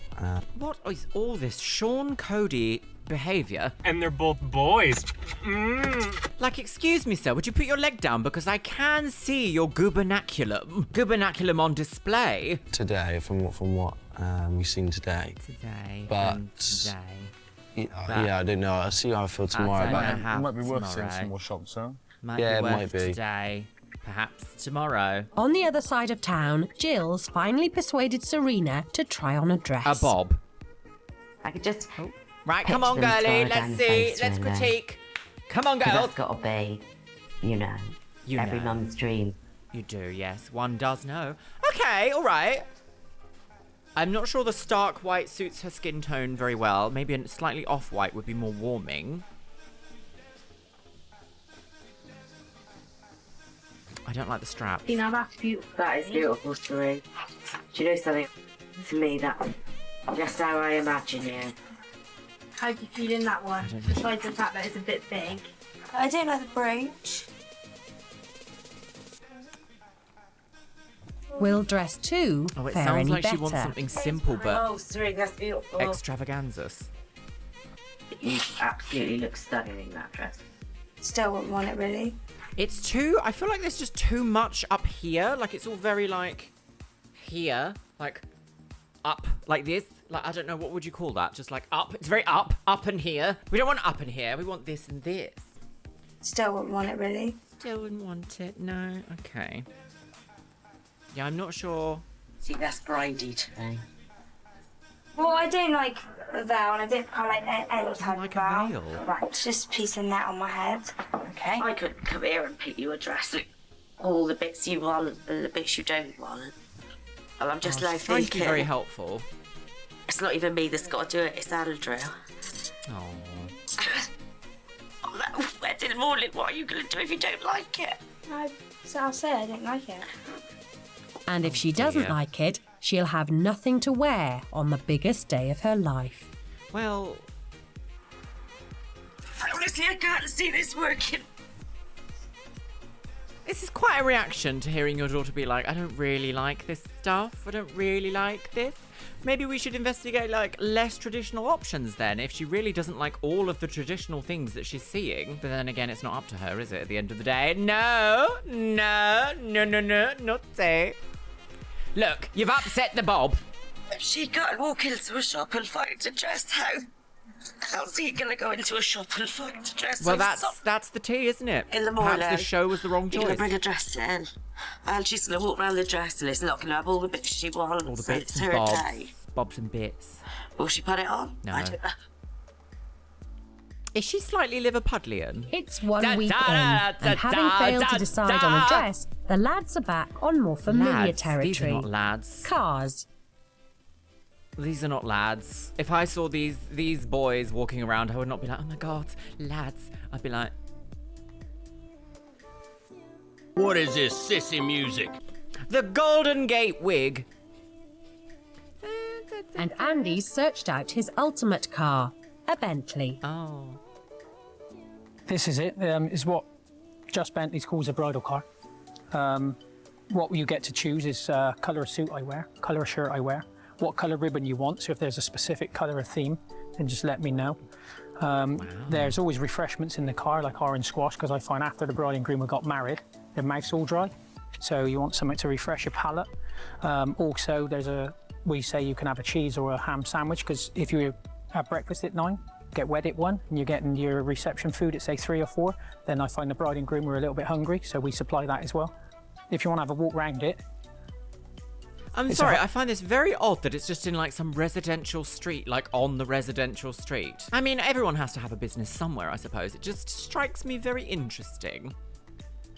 [SPEAKER 1] What is all this Sean Cody behaviour?
[SPEAKER 10] And they're both boys.
[SPEAKER 1] Like, excuse me, sir, would you put your leg down because I can see your gubernaculum on display.
[SPEAKER 12] today from what we've seen today.
[SPEAKER 1] Today.
[SPEAKER 12] But
[SPEAKER 1] and today.
[SPEAKER 12] yeah, I don't know. I'll see how I feel tomorrow.
[SPEAKER 1] don't
[SPEAKER 12] But
[SPEAKER 1] know how
[SPEAKER 10] It might be worth seeing
[SPEAKER 1] tomorrow.
[SPEAKER 10] some more shops, huh?
[SPEAKER 1] Might
[SPEAKER 12] Yeah,
[SPEAKER 1] be
[SPEAKER 12] it
[SPEAKER 1] worth
[SPEAKER 12] might be.
[SPEAKER 1] today. Perhaps tomorrow.
[SPEAKER 5] On the other side of town, Jill's finally persuaded Serena to try on a dress.
[SPEAKER 1] A bob.
[SPEAKER 2] I could just.
[SPEAKER 1] Right,
[SPEAKER 2] pitch
[SPEAKER 1] come on,
[SPEAKER 2] them
[SPEAKER 1] girlie.
[SPEAKER 2] far down
[SPEAKER 1] Let's
[SPEAKER 2] the
[SPEAKER 1] see.
[SPEAKER 2] face
[SPEAKER 1] Let's
[SPEAKER 2] to her
[SPEAKER 1] critique. Come on,
[SPEAKER 2] Because
[SPEAKER 1] girls.
[SPEAKER 2] that's got to be, you know, every
[SPEAKER 1] know.
[SPEAKER 2] mum's dream.
[SPEAKER 1] You do, yes. One does know. Okay, all right. I'm not sure the stark white suits her skin tone very well. Maybe a slightly off-white would be more warming. I don't like the strap.
[SPEAKER 2] You know, that's beautiful. That is beautiful, Serena. Do you know something? To me, that's just how I imagine you.
[SPEAKER 7] How do you feel in that one? Besides the fact that it's a bit big. I don't like the brooch.
[SPEAKER 5] Will dress 2
[SPEAKER 1] Oh, it
[SPEAKER 5] fare
[SPEAKER 1] sounds
[SPEAKER 5] any
[SPEAKER 1] like
[SPEAKER 5] better?
[SPEAKER 1] she wants something simple but
[SPEAKER 2] Oh, Serena, that's beautiful.
[SPEAKER 1] extravaganzas.
[SPEAKER 2] You absolutely look stunning in that dress.
[SPEAKER 7] Still wouldn't want it really.
[SPEAKER 1] It's too, I feel like there's just too much up here. Like, it's all very, like, here. Like, up, like this. Like, I don't know, what would you call that? Just, like, up. It's very up and here. We don't want up and here. We want this and this.
[SPEAKER 7] Still wouldn't want it really.
[SPEAKER 1] Still wouldn't want it, no. Okay. Yeah, I'm not sure.
[SPEAKER 2] See, that's bridey today.
[SPEAKER 7] Well, I don't like a veil and I don't like any type
[SPEAKER 1] like
[SPEAKER 7] of
[SPEAKER 1] a
[SPEAKER 7] veil.
[SPEAKER 1] veil?
[SPEAKER 7] Right, it's just a piece of net on my head. Okay.
[SPEAKER 2] I could come here and pick you a dress. All the bits you want and the bits you don't want. And I'm just like
[SPEAKER 1] trying to be
[SPEAKER 2] thinking,
[SPEAKER 1] very helpful.
[SPEAKER 2] it's not even me that's got to do it, it's Andrew.
[SPEAKER 1] Oh.
[SPEAKER 2] On that wedding morning, what are you going to do if you don't like it?
[SPEAKER 7] So I'll say I don't like it.
[SPEAKER 5] And if she doesn't like it, she'll have nothing to wear on the biggest day of her life.
[SPEAKER 1] Well,
[SPEAKER 2] Honestly, I can't see this working.
[SPEAKER 1] this is quite a reaction to hearing your daughter be like, I don't really like this stuff. I don't really like this. Maybe we should investigate like less traditional options then, if she really doesn't like all of the traditional things that she's seeing. But then again, it's not up to her, is it, at the end of the day? No, not say. Look, you've upset the Bob.
[SPEAKER 2] If she can't walk into a shop and find a dress, how's he gonna go into a shop and find a dress?
[SPEAKER 1] Well, that's the tea, isn't it?
[SPEAKER 2] In the morning.
[SPEAKER 1] Perhaps the show was the wrong
[SPEAKER 2] You're gonna
[SPEAKER 1] choice.
[SPEAKER 2] bring a dress in, and she's gonna walk around the dress, and it's not gonna have all the bits she wants.
[SPEAKER 1] All the bits
[SPEAKER 2] It's
[SPEAKER 1] and
[SPEAKER 2] her
[SPEAKER 1] bobs.
[SPEAKER 2] day.
[SPEAKER 1] Bobs and bits.
[SPEAKER 2] Will she put it on?
[SPEAKER 1] No.
[SPEAKER 2] I don't know.
[SPEAKER 1] Is she slightly Liverpudlian?
[SPEAKER 5] It's one week in, and having failed to decide on a dress, the lads are back on more familiar
[SPEAKER 1] Lads,
[SPEAKER 5] territory.
[SPEAKER 1] these are not lads.
[SPEAKER 5] Cars.
[SPEAKER 1] These are not lads. If I saw these boys walking around, I would not be like, oh my god, lads. I'd be like,
[SPEAKER 3] What is this sissy music?
[SPEAKER 1] the Golden Gate wig.
[SPEAKER 5] And Andy's searched out his ultimate car, a Bentley.
[SPEAKER 1] Oh.
[SPEAKER 13] This is it. Is what Just Bentley's calls a bridal car. What you get to choose is colour of suit I wear, colour of shirt I wear, what colour ribbon you want. So if there's a specific colour or theme, then just let me know. There's always refreshments in the car, like orange squash, because I find after the bride and groom have got married, their mouth's all dry. So you want something to refresh your palate. Also, we say you can have a cheese or a ham sandwich, because if you have breakfast at 9, get wed at 1, and you're getting your reception food at say 3 or 4, then I find the bride and groom are a little bit hungry, so we supply that as well. If you want to have a walk round it.
[SPEAKER 1] I'm sorry, I find this very odd that it's just in like some residential street, like on the residential street. I mean, everyone has to have a business somewhere, I suppose. It just strikes me very interesting.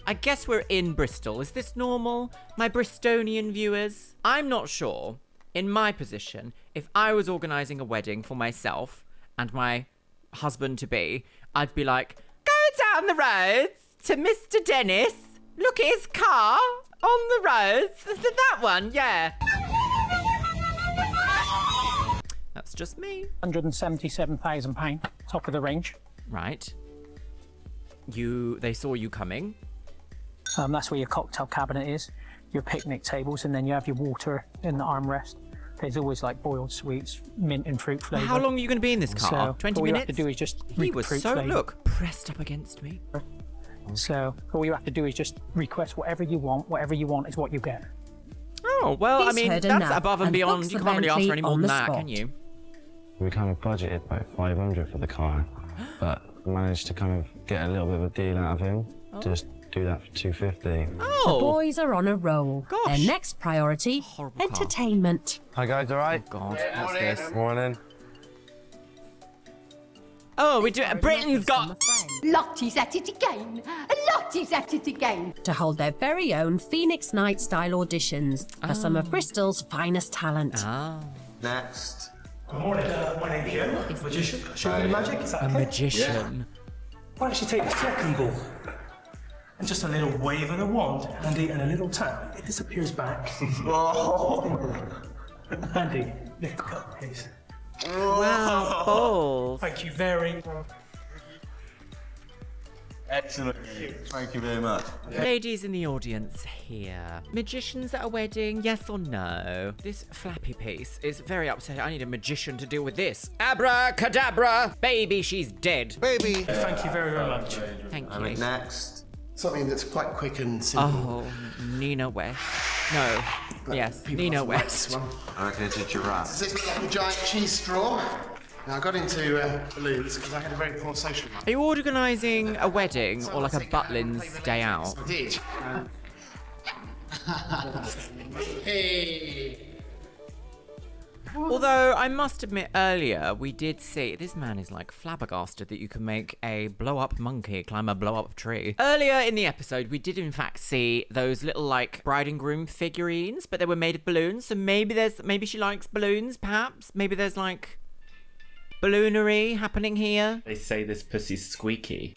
[SPEAKER 1] I guess we're in Bristol. Is this normal, my Bristonian viewers? I'm not sure. In my position, if I was organising a wedding for myself and my husband-to-be, I'd be like, go down the road to Mr. Dennis, look at his car on the road, that one, yeah. That's just me.
[SPEAKER 13] £177,000, top of the range.
[SPEAKER 1] Right. They saw you coming.
[SPEAKER 13] That's where your cocktail cabinet is, your picnic tables, and then you have your water in the armrest. There's always like boiled sweets, mint and fruit flavour.
[SPEAKER 1] How long are you going to be in this car?
[SPEAKER 13] So,
[SPEAKER 1] 20
[SPEAKER 13] all
[SPEAKER 1] minutes?
[SPEAKER 13] you have to do is just
[SPEAKER 1] He was
[SPEAKER 13] fruit
[SPEAKER 1] so,
[SPEAKER 13] flavour.
[SPEAKER 1] look, pressed up against me.
[SPEAKER 13] So all you have to do is just request whatever you want. Whatever you want is what you get.
[SPEAKER 1] Oh, well, I
[SPEAKER 5] He's
[SPEAKER 1] mean,
[SPEAKER 5] heard
[SPEAKER 1] that's
[SPEAKER 5] enough
[SPEAKER 1] above and
[SPEAKER 5] and
[SPEAKER 1] beyond.
[SPEAKER 5] books
[SPEAKER 1] You
[SPEAKER 5] the
[SPEAKER 1] can't really ask for
[SPEAKER 5] Bentley
[SPEAKER 1] any more
[SPEAKER 5] on
[SPEAKER 1] than
[SPEAKER 5] the
[SPEAKER 1] that,
[SPEAKER 5] spot.
[SPEAKER 1] can you?
[SPEAKER 12] We kind of budgeted about 500 for the car, but managed to kind of get a little bit of a deal out of him. Just do that for 250.
[SPEAKER 5] The boys are on a roll. Their next priority, entertainment.
[SPEAKER 12] Hi guys, all right?
[SPEAKER 1] Oh God, what's this?
[SPEAKER 12] Morning.
[SPEAKER 1] Oh, we do. Britain's got.
[SPEAKER 22] Lottie's at it again. Lottie's at it again.
[SPEAKER 5] To hold their very own Phoenix Night style auditions for some of Bristol's finest talent.
[SPEAKER 14] Next.
[SPEAKER 15] Good morning. My name's Joe, magician. Show me magic. Is that
[SPEAKER 1] A
[SPEAKER 15] okay?
[SPEAKER 1] magician.
[SPEAKER 15] Why don't you take the second ball? And just a little wave of the wand, Andy, and a little tap. It disappears back. Andy, lift it up, please.
[SPEAKER 1] Wow, balls.
[SPEAKER 15] Thank you very
[SPEAKER 14] Excellent. Thank you very much.
[SPEAKER 1] Ladies in the audience here. Magicians at a wedding, yes or no? This flappy piece is very upsetting. I need a magician to deal with this. Abracadabra! Baby, she's dead.
[SPEAKER 15] Baby. Thank you very, very much.
[SPEAKER 1] Thank you.
[SPEAKER 14] Next.
[SPEAKER 22] Something that's quite quick and simple.
[SPEAKER 1] Oh, Nina West. No. Yes, Nina West.
[SPEAKER 14] I reckon it's a giraffe.
[SPEAKER 22] Does this look like a giant cheese straw? Now, I got into balloons because I had a very poor social life.
[SPEAKER 1] Are you organising a wedding or like a Butlins day out?
[SPEAKER 22] I did. Hey.
[SPEAKER 1] Although, I must admit, earlier we did see... This man is like flabbergasted that you can make a blow-up monkey climb a blow-up tree. Earlier in the episode, we did in fact see those little like bride and groom figurines, but they were made of balloons, so maybe she likes balloons, perhaps? Maybe there's like balloonery happening here?
[SPEAKER 24] They say this pussy's squeaky.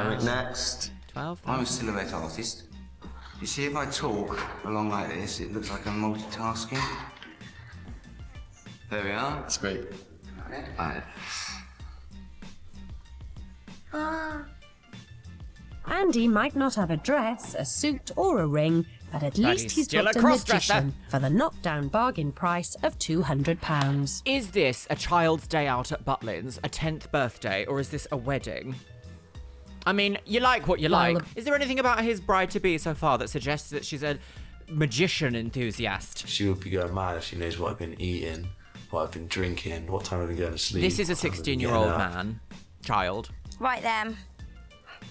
[SPEAKER 14] Wow. Next.
[SPEAKER 1] 12.
[SPEAKER 14] I'm a silhouette artist. You see, if I talk along like this, it looks like I'm multitasking. There we are.
[SPEAKER 6] That's great.
[SPEAKER 14] Right.
[SPEAKER 5] Andy might not have a dress, a suit, or a ring, but at
[SPEAKER 1] But
[SPEAKER 5] least
[SPEAKER 1] he's
[SPEAKER 5] he's
[SPEAKER 1] still
[SPEAKER 5] booked
[SPEAKER 1] a
[SPEAKER 5] a
[SPEAKER 1] cross-dresser.
[SPEAKER 5] magician for the knockdown bargain price of £200.
[SPEAKER 1] Is this a child's day out at Butlins, a 10th birthday, or is this a wedding? I mean, you like what you
[SPEAKER 5] Well,
[SPEAKER 1] like. Is there anything about his bride-to-be so far that suggests that she's a magician enthusiast?
[SPEAKER 6] She would be going mad if she knows what I've been eating, what I've been drinking, what time I've been going to sleep.
[SPEAKER 1] This is a
[SPEAKER 6] what time I've been
[SPEAKER 1] 16-year-old
[SPEAKER 6] getting up.
[SPEAKER 1] man. Child.
[SPEAKER 7] Right then.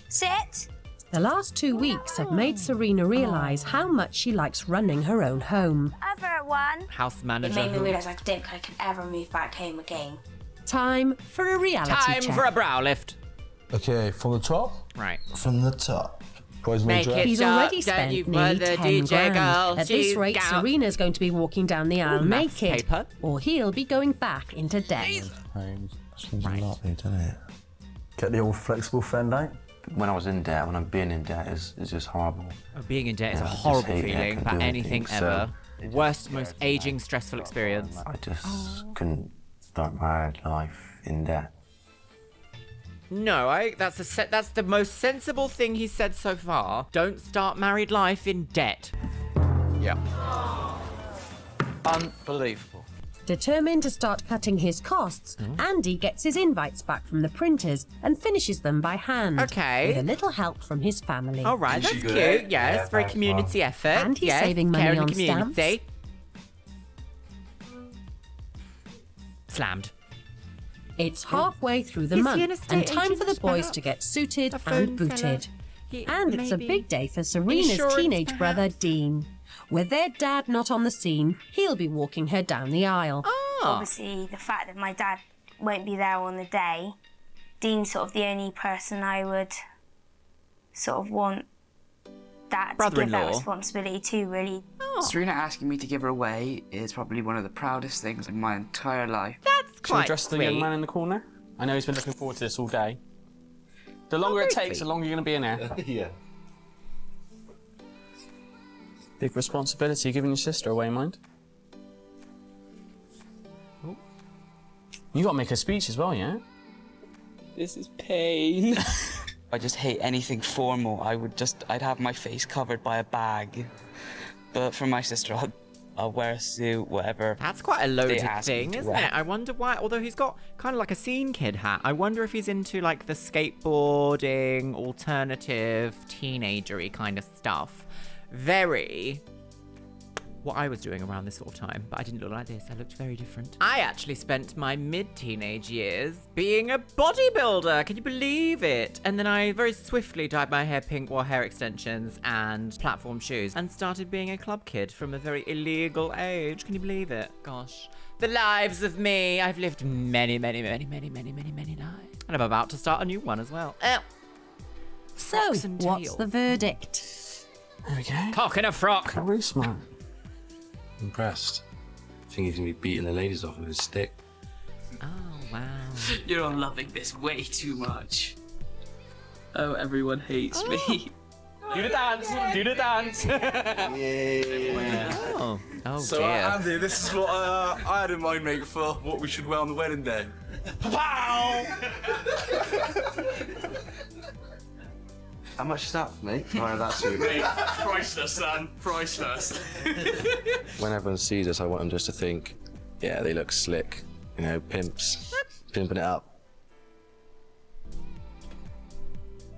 [SPEAKER 7] Sit.
[SPEAKER 5] The last 2 weeks have made Serena realise how much she likes running her own home.
[SPEAKER 7] Other one.
[SPEAKER 1] House
[SPEAKER 7] It
[SPEAKER 1] manager.
[SPEAKER 7] made me realise I don't think I can ever move back home again.
[SPEAKER 5] Time for a reality
[SPEAKER 1] Time
[SPEAKER 5] check.
[SPEAKER 1] for a brow lift.
[SPEAKER 10] Okay, from the top?
[SPEAKER 1] Right.
[SPEAKER 10] From the top. Prize
[SPEAKER 1] Make
[SPEAKER 10] money
[SPEAKER 1] it
[SPEAKER 5] He's
[SPEAKER 1] stop,
[SPEAKER 5] already
[SPEAKER 1] don't
[SPEAKER 5] spent
[SPEAKER 1] you
[SPEAKER 5] nearly
[SPEAKER 1] bother,
[SPEAKER 5] 10
[SPEAKER 1] DJ
[SPEAKER 5] grand.
[SPEAKER 1] girl,
[SPEAKER 5] At
[SPEAKER 1] she's
[SPEAKER 5] this rate,
[SPEAKER 1] out.
[SPEAKER 5] Serena's going to be walking down the aisle
[SPEAKER 1] Ooh, maths
[SPEAKER 5] naked,
[SPEAKER 1] paper.
[SPEAKER 5] or he'll be going back into debt.
[SPEAKER 10] Seems a lot, doesn't it? Get the old flexible fend out.
[SPEAKER 12] When I was in debt, when I'm being in debt, it's just horrible.
[SPEAKER 1] Being in debt is
[SPEAKER 12] Yeah,
[SPEAKER 1] a
[SPEAKER 12] I just
[SPEAKER 1] horrible
[SPEAKER 12] hate it, I
[SPEAKER 1] feeling
[SPEAKER 12] couldn't
[SPEAKER 1] about
[SPEAKER 12] do
[SPEAKER 1] anything
[SPEAKER 12] anything,
[SPEAKER 1] ever.
[SPEAKER 12] so-
[SPEAKER 1] Worst, most aging, stressful experience.
[SPEAKER 12] I just couldn't start married life in debt.
[SPEAKER 1] No, that's the most sensible thing he's said so far. Don't start married life in debt.
[SPEAKER 9] Yeah. Unbelievable.
[SPEAKER 5] Determined to start cutting his costs, Andy gets his invites back from the printers and finishes them by hand.
[SPEAKER 1] Okay.
[SPEAKER 5] With a little help from his family.
[SPEAKER 1] All right, that's cute. Yes, very community effort.
[SPEAKER 5] And he's
[SPEAKER 1] yes,
[SPEAKER 5] saving money
[SPEAKER 1] care in the
[SPEAKER 5] on
[SPEAKER 1] community. Slammed.
[SPEAKER 5] It's halfway through the
[SPEAKER 1] Is he an
[SPEAKER 5] month
[SPEAKER 1] estate
[SPEAKER 5] and time
[SPEAKER 1] agent
[SPEAKER 5] for the
[SPEAKER 1] as well?
[SPEAKER 5] boys to get suited
[SPEAKER 1] A phone
[SPEAKER 5] and booted.
[SPEAKER 1] He-
[SPEAKER 5] And it's a
[SPEAKER 1] maybe
[SPEAKER 5] big day for Serena's
[SPEAKER 1] insurance,
[SPEAKER 5] teenage
[SPEAKER 1] perhaps?
[SPEAKER 5] brother, Dean. With their dad not on the scene, he'll be walking her down the aisle.
[SPEAKER 7] Obviously, the fact that my dad won't be there on the day, Dean's sort of the only person I would sort of want that to give that
[SPEAKER 1] Brother-in-law.
[SPEAKER 7] responsibility to, really.
[SPEAKER 16] Serena asking me to give her away is probably one of the proudest things in my entire life.
[SPEAKER 1] That's
[SPEAKER 17] Shall we address the young man in the corner? I know he's been looking forward to this all day. The longer it takes, the longer you're going to be in here.
[SPEAKER 6] Yeah.
[SPEAKER 17] Big responsibility giving your sister away, mind. You got to make a speech as well, yeah?
[SPEAKER 16] This is pain. I just hate anything formal. I'd have my face covered by a bag. But for my sister, I'll wear a suit, whatever.
[SPEAKER 1] That's quite a
[SPEAKER 16] they
[SPEAKER 1] loaded
[SPEAKER 16] ask me
[SPEAKER 1] thing,
[SPEAKER 16] to
[SPEAKER 1] isn't
[SPEAKER 16] wear.
[SPEAKER 1] it? I wonder why, although he's got kind of like a scene kid hat, I wonder if he's into like the skateboarding, alternative, teenagery kind of stuff. Very what I was doing around this sort of time, but I didn't look like this. I looked very different. I actually spent my mid-teenage years being a bodybuilder. Can you believe it? And then I very swiftly dyed my hair pink, wore hair extensions and platform shoes, and started being a club kid from a very illegal age. Can you believe it? Gosh. The lives of me. I've lived many, many, many, many, many, many, many lives. And I'm about to start a new one as well.
[SPEAKER 5] So,
[SPEAKER 1] Frocks and
[SPEAKER 5] what's
[SPEAKER 1] tails.
[SPEAKER 5] the verdict?
[SPEAKER 17] There we go.
[SPEAKER 1] Cock in a frock.
[SPEAKER 17] Very smart.
[SPEAKER 6] Impressed. I think he's gonna be beating the ladies off with his stick.
[SPEAKER 1] Oh, wow.
[SPEAKER 16] You're all loving this way too much. Oh, everyone hates me.
[SPEAKER 17] Do the dance! Do the dance!
[SPEAKER 1] Oh, oh
[SPEAKER 14] So,
[SPEAKER 1] dear.
[SPEAKER 14] Andy, this is what I had in mind, mate, for what we should wear on the wedding day.
[SPEAKER 6] How much is that for me? Oh, that's you.
[SPEAKER 16] Priceless, son. Priceless.
[SPEAKER 6] When everyone sees us, I want them just to think, yeah, they look slick. You know, pimps. Pimping it up.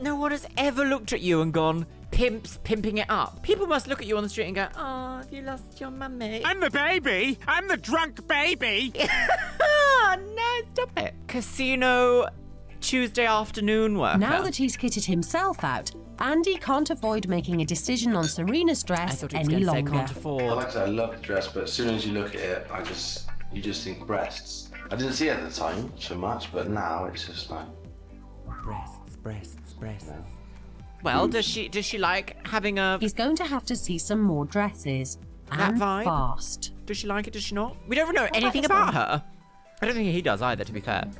[SPEAKER 1] No one has ever looked at you and gone, pimps pimping it up. People must look at you on the street and go, oh, have you lost your mummy?
[SPEAKER 18] I'm the baby. I'm the drunk baby.
[SPEAKER 1] No, stop it. Casino Tuesday afternoon worker.
[SPEAKER 5] Now that he's kitted himself out, Andy can't avoid making a decision on Serena's dress any longer.
[SPEAKER 6] Like I said, I love the dress, but as soon as you look at it, you just think breasts. I didn't see it at the time so much, but now it's just like
[SPEAKER 1] breasts. Well, does she like having a...
[SPEAKER 5] He's going to have to see some more dresses.
[SPEAKER 1] That
[SPEAKER 5] And
[SPEAKER 1] vibe?
[SPEAKER 5] fast.
[SPEAKER 1] Does she like it? Does she not? We don't know anything about her. I don't think he does either, to be fair.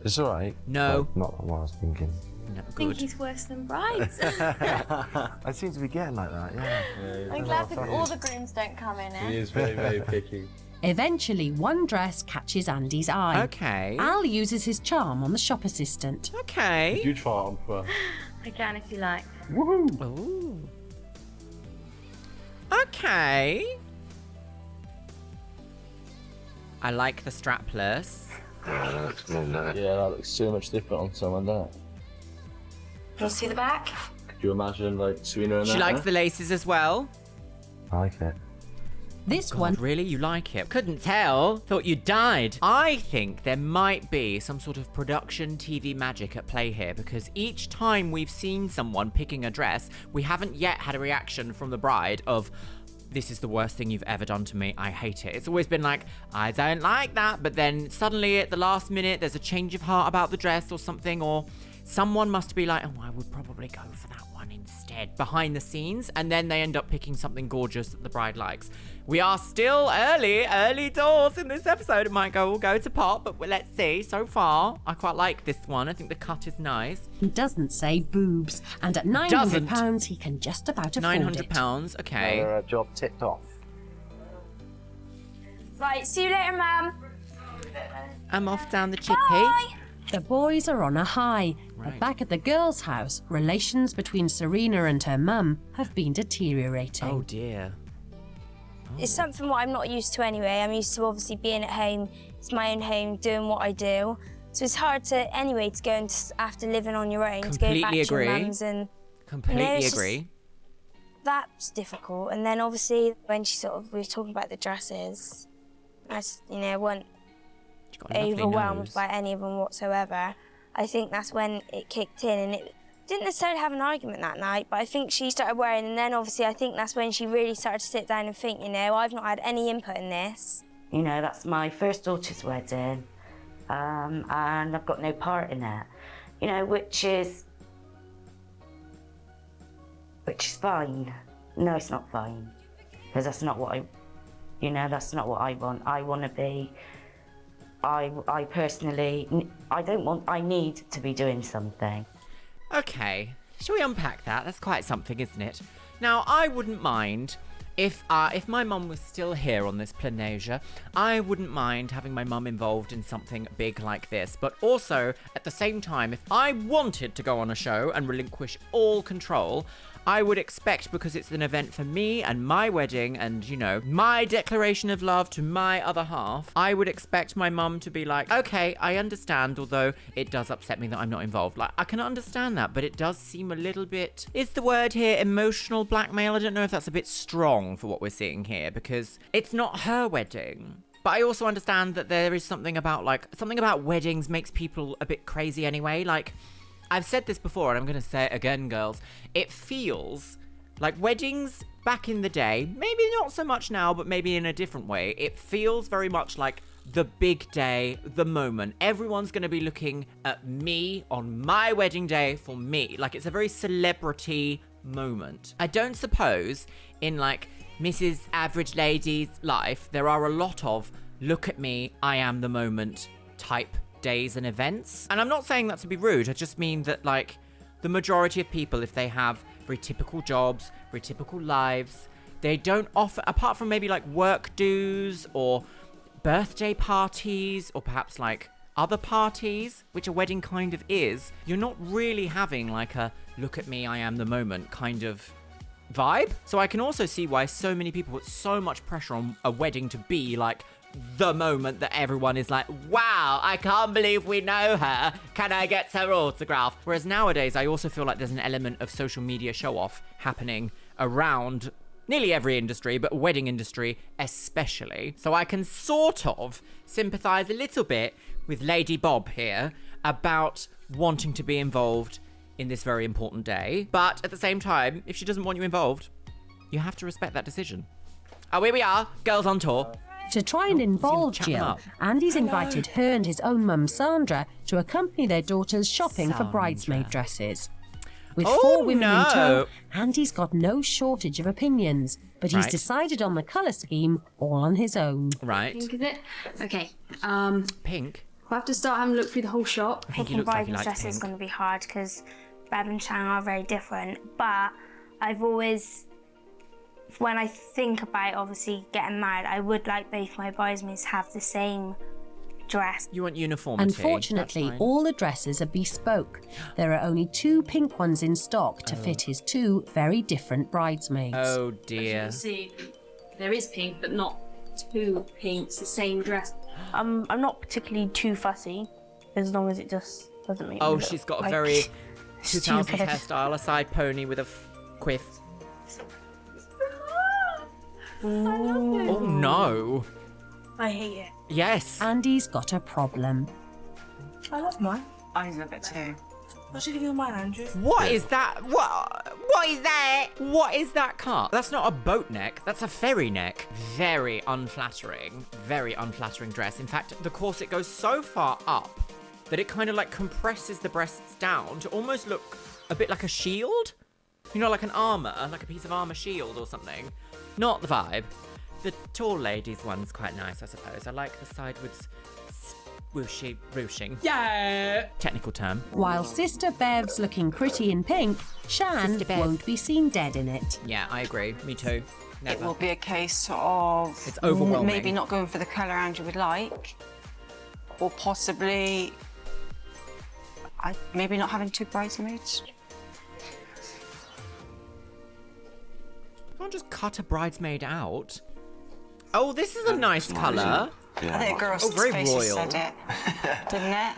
[SPEAKER 6] It's all right.
[SPEAKER 1] No.
[SPEAKER 12] Not what I was thinking.
[SPEAKER 1] No,
[SPEAKER 4] I think
[SPEAKER 1] good.
[SPEAKER 4] he's worse than brides.
[SPEAKER 10] I seem to be getting like that, yeah.
[SPEAKER 4] I'm glad that all the grooms don't come in it.
[SPEAKER 11] He is very, very picky.
[SPEAKER 5] Eventually, one dress catches Andy's eye.
[SPEAKER 1] Okay.
[SPEAKER 5] Al uses his charm on the shop assistant.
[SPEAKER 1] Okay.
[SPEAKER 10] Did you try it on for?
[SPEAKER 4] I can if you like.
[SPEAKER 10] Woohoo!
[SPEAKER 1] Ooh. Okay. I like the strapless.
[SPEAKER 11] Yeah, that looks more nice.
[SPEAKER 10] Yeah, that looks so much different on someone, doesn't it?
[SPEAKER 4] Can you see the back?
[SPEAKER 10] Could you imagine, like, Serena and
[SPEAKER 1] She
[SPEAKER 10] that?
[SPEAKER 1] likes the laces as well.
[SPEAKER 10] I like it.
[SPEAKER 5] This
[SPEAKER 1] God,
[SPEAKER 5] one.
[SPEAKER 1] Really? You like it? Couldn't tell. Thought you died. I think there might be some sort of production TV magic at play here, because each time we've seen someone picking a dress, we haven't yet had a reaction from the bride of, this is the worst thing you've ever done to me. I hate it. It's always been like, I don't like that. But then suddenly at the last minute, there's a change of heart about the dress or something, or someone must be like, oh, I would probably go for that one instead behind the scenes. And then they end up picking something gorgeous that the bride likes. We are still early doors in this episode. It might all go to pot, but let's see. So far, I quite like this one. I think the cut is nice.
[SPEAKER 5] He doesn't say boobs, and at £900 he can just about afford it.
[SPEAKER 1] £900, okay.
[SPEAKER 10] Another job ticked off.
[SPEAKER 4] Right, see you later, Mum.
[SPEAKER 1] I'm off down the chippy.
[SPEAKER 4] Bye.
[SPEAKER 5] The boys are on a high, but
[SPEAKER 1] Right.
[SPEAKER 5] back at the girls' house, relations between Serena and her mum have been deteriorating.
[SPEAKER 1] Oh dear.
[SPEAKER 7] It's something what I'm not used to anyway. I'm used to obviously being at home. It's my own home, doing what I do. So it's hard to to go and after living on your own to go back
[SPEAKER 1] Completely
[SPEAKER 7] to your
[SPEAKER 1] agree.
[SPEAKER 7] mum's and
[SPEAKER 1] Completely
[SPEAKER 7] it's just-
[SPEAKER 1] agree.
[SPEAKER 7] that's difficult. And then obviously when we were talking about the dresses, I wasn't
[SPEAKER 1] got a lovely
[SPEAKER 7] overwhelmed
[SPEAKER 1] nose.
[SPEAKER 7] by any of them whatsoever. I think that's when it kicked in, and it didn't necessarily have an argument that night, but I think she started worrying, and then obviously I think that's when she really started to sit down and think, I've not had any input in this.
[SPEAKER 2] That's my first daughter's wedding, and I've got no part in it, which is fine. No, it's not fine, because that's not what that's not what I want. I want to be, I personally, I need to be doing something.
[SPEAKER 1] Okay, shall we unpack that? That's quite something, isn't it? Now, I wouldn't mind if my mum was still here on this Planasia. I wouldn't mind having my mum involved in something big like this. But also, at the same time, if I wanted to go on a show and relinquish all control, I would expect, because it's an event for me and my wedding and, my declaration of love to my other half, I would expect my mum to be like, okay, I understand, although it does upset me that I'm not involved. Like, I can understand that, but it does seem a little bit, is the word here emotional blackmail? I don't know if that's a bit strong for what we're seeing here, because it's not her wedding. But I also understand that there is something about weddings makes people a bit crazy anyway. Like, I've said this before, and I'm going to say it again, girls. It feels like weddings back in the day, maybe not so much now, but maybe in a different way. It feels very much like the big day, the moment. Everyone's going to be looking at me on my wedding day for me. Like, it's a very celebrity moment. I don't suppose in, like, Mrs. Average Lady's life, there are a lot of look at me, I am the moment type days and events. And I'm not saying that to be rude. I just mean that, like, the majority of people, if they have very typical jobs, very typical lives, they don't offer, apart from maybe like work dues or birthday parties or perhaps like other parties, which a wedding kind of is, you're not really having like a look at me, I am the moment kind of vibe. So I can also see why so many people put so much pressure on a wedding to be like the moment that everyone is like, wow, I can't believe we know her. Can I get her autograph? Whereas nowadays, I also feel like there's an element of social media show-off happening around nearly every industry, but wedding industry especially. So I can sort of sympathize a little bit with Lady Bob here about wanting to be involved in this very important day. But at the same time, if she doesn't want you involved, you have to respect that decision. Oh, here we are, girls on tour.
[SPEAKER 5] To try and involve Jill, Andy's invited her and his own mum Sandra to accompany their daughters shopping for bridesmaid dresses. With 4 women in tow, Andy's got no shortage of opinions, but he's decided on the colour scheme all on his own.
[SPEAKER 1] Right.
[SPEAKER 4] Pink, is it? Okay.
[SPEAKER 1] Pink?
[SPEAKER 19] We'll have to start having a look through the whole shop.
[SPEAKER 7] Picking bridesmaid dresses is going to be hard because Bev and Shan are very different. But I've always, when I think about obviously getting married, I would like both my bridesmaids to have the same dress.
[SPEAKER 1] You want uniformity.
[SPEAKER 5] Unfortunately, all the dresses are bespoke. There are only 2 pink ones in stock to fit his 2 very different bridesmaids.
[SPEAKER 1] Oh dear.
[SPEAKER 19] You see, there is pink, but not 2 pinks, the same dress.
[SPEAKER 7] I'm not particularly too fussy, as long as it just doesn't make me look
[SPEAKER 1] she's got a
[SPEAKER 7] like
[SPEAKER 1] very 2000s
[SPEAKER 7] stupid.
[SPEAKER 1] hairstyle, a side pony with a quiff. Oh no.
[SPEAKER 7] I hate it.
[SPEAKER 1] Yes.
[SPEAKER 5] Andy's got a problem.
[SPEAKER 7] I love mine.
[SPEAKER 8] I love it too.
[SPEAKER 7] What should you do with mine, Andrew?
[SPEAKER 1] What is that? What is that? What is that cut? That's not a boat neck. That's a ferry neck. Very unflattering dress. In fact, the corset goes so far up that it kind of like compresses the breasts down to almost look a bit like a shield. You know, like an armor, like a piece of armor shield or something. Not the vibe. The tall ladies one's quite nice, I suppose. I like the sidewards ruching. Yeah. Technical term.
[SPEAKER 5] While Sister Bev's looking pretty in pink, Shan
[SPEAKER 1] Sister Bev.
[SPEAKER 5] won't be seen dead in it.
[SPEAKER 1] Yeah, I agree. Me too. Never.
[SPEAKER 8] It will be a case of
[SPEAKER 1] It's overwhelming.
[SPEAKER 8] maybe not going for the colour Andrew would like, or possibly maybe not having 2 bridesmaids.
[SPEAKER 1] You can't just cut a bridesmaid out. Oh, this is a nice colour.
[SPEAKER 8] I think a girl's
[SPEAKER 1] very
[SPEAKER 8] face
[SPEAKER 1] royal.
[SPEAKER 8] said it, didn't it?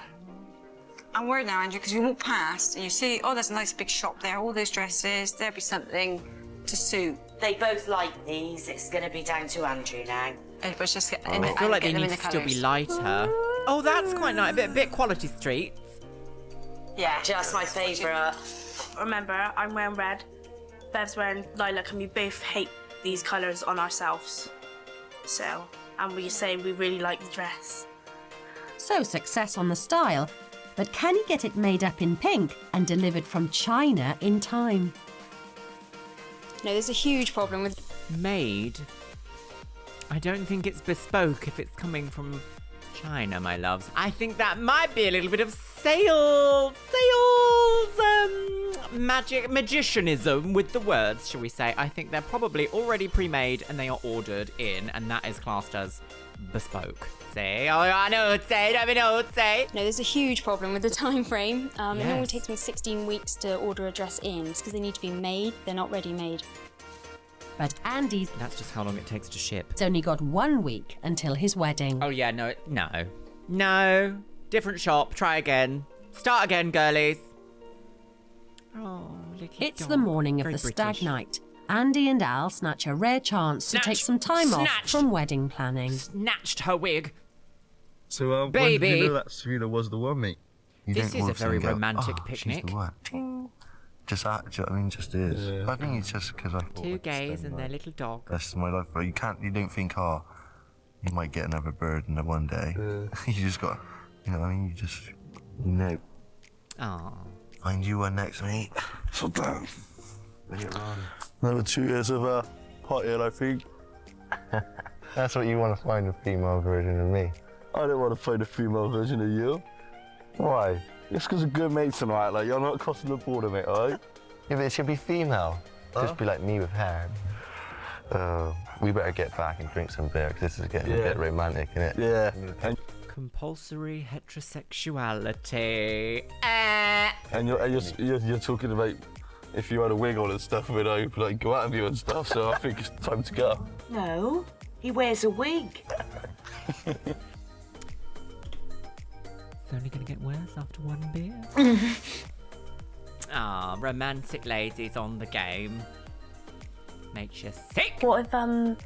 [SPEAKER 8] I'm worried now, Andrew, because we walk past and you see, oh, there's a nice big shop there, all those dresses, there'll be something to suit.
[SPEAKER 2] They both like these. It's going to be down to Andrew now.
[SPEAKER 8] But just get
[SPEAKER 1] I feel like they need to still be lighter. Oh, that's quite nice. A bit Quality Street.
[SPEAKER 2] Yeah, just my favourite.
[SPEAKER 7] Remember, I'm wearing red, Bev's wearing lilac, and we both hate these colours on ourselves. So, and we're saying we really like the dress.
[SPEAKER 5] So success on the style, but can he get it made up in pink and delivered from China in time?
[SPEAKER 19] No, there's a huge problem with
[SPEAKER 1] Made? I don't think it's bespoke if it's coming from China, my loves. I think that might be a little bit of magicianism with the words, shall we say. I think they're probably already pre-made and they are ordered in, and that is classed as bespoke. Say, oh, I know what to say, I know what to say.
[SPEAKER 19] No, there's a huge problem with the time frame. It normally
[SPEAKER 1] Yes.
[SPEAKER 19] takes me 16 weeks to order a dress in. It's because they need to be made. They're not ready made.
[SPEAKER 5] But Andy's
[SPEAKER 1] That's just how long it takes to ship.
[SPEAKER 5] only got 1 week until his wedding.
[SPEAKER 1] Oh yeah, no. Different shop, try again. Start again, girlies. Oh,
[SPEAKER 5] It's the morning of the stag night. Andy and Al snatch a rare chance to take some time off from wedding planning.
[SPEAKER 1] Snatched her wig.
[SPEAKER 20] So, when
[SPEAKER 1] Baby.
[SPEAKER 20] did you know that Serena was the one, mate?
[SPEAKER 6] You
[SPEAKER 1] This
[SPEAKER 6] don't
[SPEAKER 1] is a
[SPEAKER 6] walk in
[SPEAKER 1] very
[SPEAKER 6] and go,
[SPEAKER 1] romantic
[SPEAKER 6] "Oh, she's
[SPEAKER 1] picnic.
[SPEAKER 6] the one." Just that, do you know what I mean? Just is.
[SPEAKER 20] Yeah.
[SPEAKER 6] I think it's just because I thought
[SPEAKER 1] Two
[SPEAKER 6] I'd
[SPEAKER 1] gays
[SPEAKER 6] spend,
[SPEAKER 1] and their
[SPEAKER 6] like,
[SPEAKER 1] little dog.
[SPEAKER 6] the rest of my life, but you don't think, oh, you might get another bird in the one day. You just got, you know what I mean? You know.
[SPEAKER 1] Aww.
[SPEAKER 6] Find you one next, mate. So down. Bring it on.
[SPEAKER 20] Another 2 years of partying, I think.
[SPEAKER 6] That's what you want to find, a female version of me.
[SPEAKER 20] I don't want to find a female version of you.
[SPEAKER 6] Why?
[SPEAKER 20] Just because of good mates and all that, like, you're not crossing the border, mate, alright?
[SPEAKER 6] Yeah, but it should be female. Just be like me with hair. We better get back and drink some beer, because this is getting a bit romantic, isn't it?
[SPEAKER 20] Yeah.
[SPEAKER 1] Compulsory heterosexuality.
[SPEAKER 20] And you're talking about if you had a wig on and stuff, we'd like go out of you and stuff, so I think it's time to go.
[SPEAKER 2] No, he wears a wig.
[SPEAKER 1] It's only gonna get worse after one beer. Romantic ladies on the game. Makes you sick.
[SPEAKER 7] What if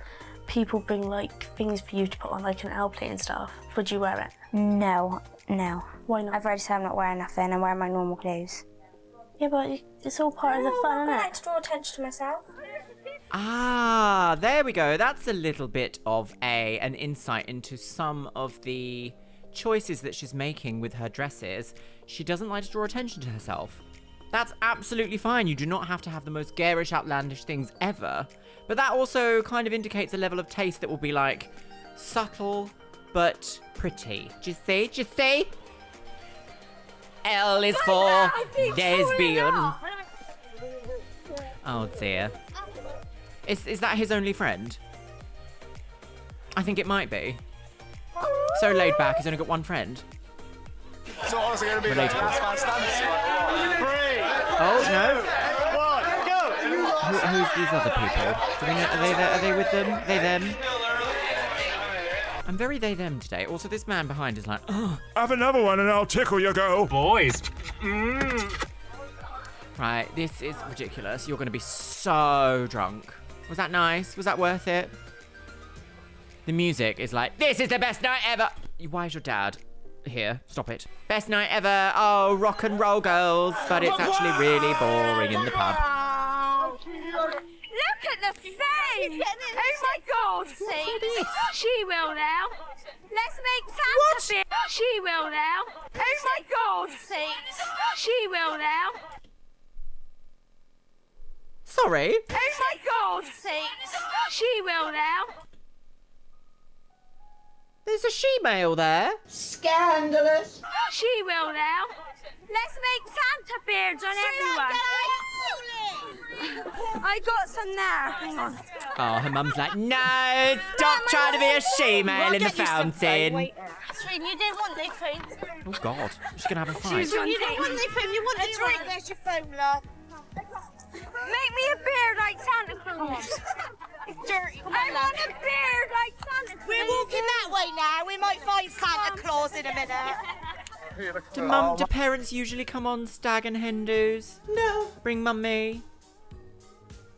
[SPEAKER 7] people bring like things for you to put on like an L plate and stuff? Would you wear it? No. Why not? I've already said I'm not wearing nothing. I'm wearing my normal clothes. Yeah, but it's all part of the fun, isn't it? I like to draw attention to myself.
[SPEAKER 1] There we go. That's a little bit of an insight into some of the choices that she's making with her dresses. She doesn't like to draw attention to herself. That's absolutely fine. You do not have to have the most garish, outlandish things ever. But that also kind of indicates a level of taste that will be like subtle, but pretty. Do you see? Do you see? L is for lesbian. Oh dear. Is that his only friend? I think it might be. So laid back, he's only got one friend.
[SPEAKER 3] So what's it going to be like? Last man standing. 3.
[SPEAKER 1] Oh no.
[SPEAKER 3] 1, go.
[SPEAKER 1] Who's these other people? Do we know, are they with them? They them? I'm very they them today. Also, this man behind is like, oh.
[SPEAKER 18] Have another one and I'll tickle your girl.
[SPEAKER 17] Boys.
[SPEAKER 1] Right, this is ridiculous. You're going to be so drunk. Was that nice? Was that worth it? The music is like, this is the best night ever. Why is your dad here? Stop it. Best night ever. Oh, rock and roll girls. But it's actually really boring in the pub.
[SPEAKER 4] Look at the face! Oh my God! She will now. Let's make Santa beer. She will now. Oh my God! She will now.
[SPEAKER 1] Sorry?
[SPEAKER 4] Oh my God! She will now.
[SPEAKER 1] There's a she-male there.
[SPEAKER 4] Scandalous. She will now. Let's make Santa beards on everyone. I got some there. Hang on.
[SPEAKER 1] Oh, her mum's like, no, stop trying to be a she-male in the fountain.
[SPEAKER 4] Serena, you didn't want anything.
[SPEAKER 1] Oh, God. She's going to have a fight.
[SPEAKER 4] You didn't want anything. You want a drink. There's your phone, love. Make me a beard like Santa Claus. Dirty. I want a beard like Santa Claus.
[SPEAKER 13] We're walking that way now. We might find Santa Claus in a minute.
[SPEAKER 1] Do parents usually come on stag and hen do's? No. Bring mummy.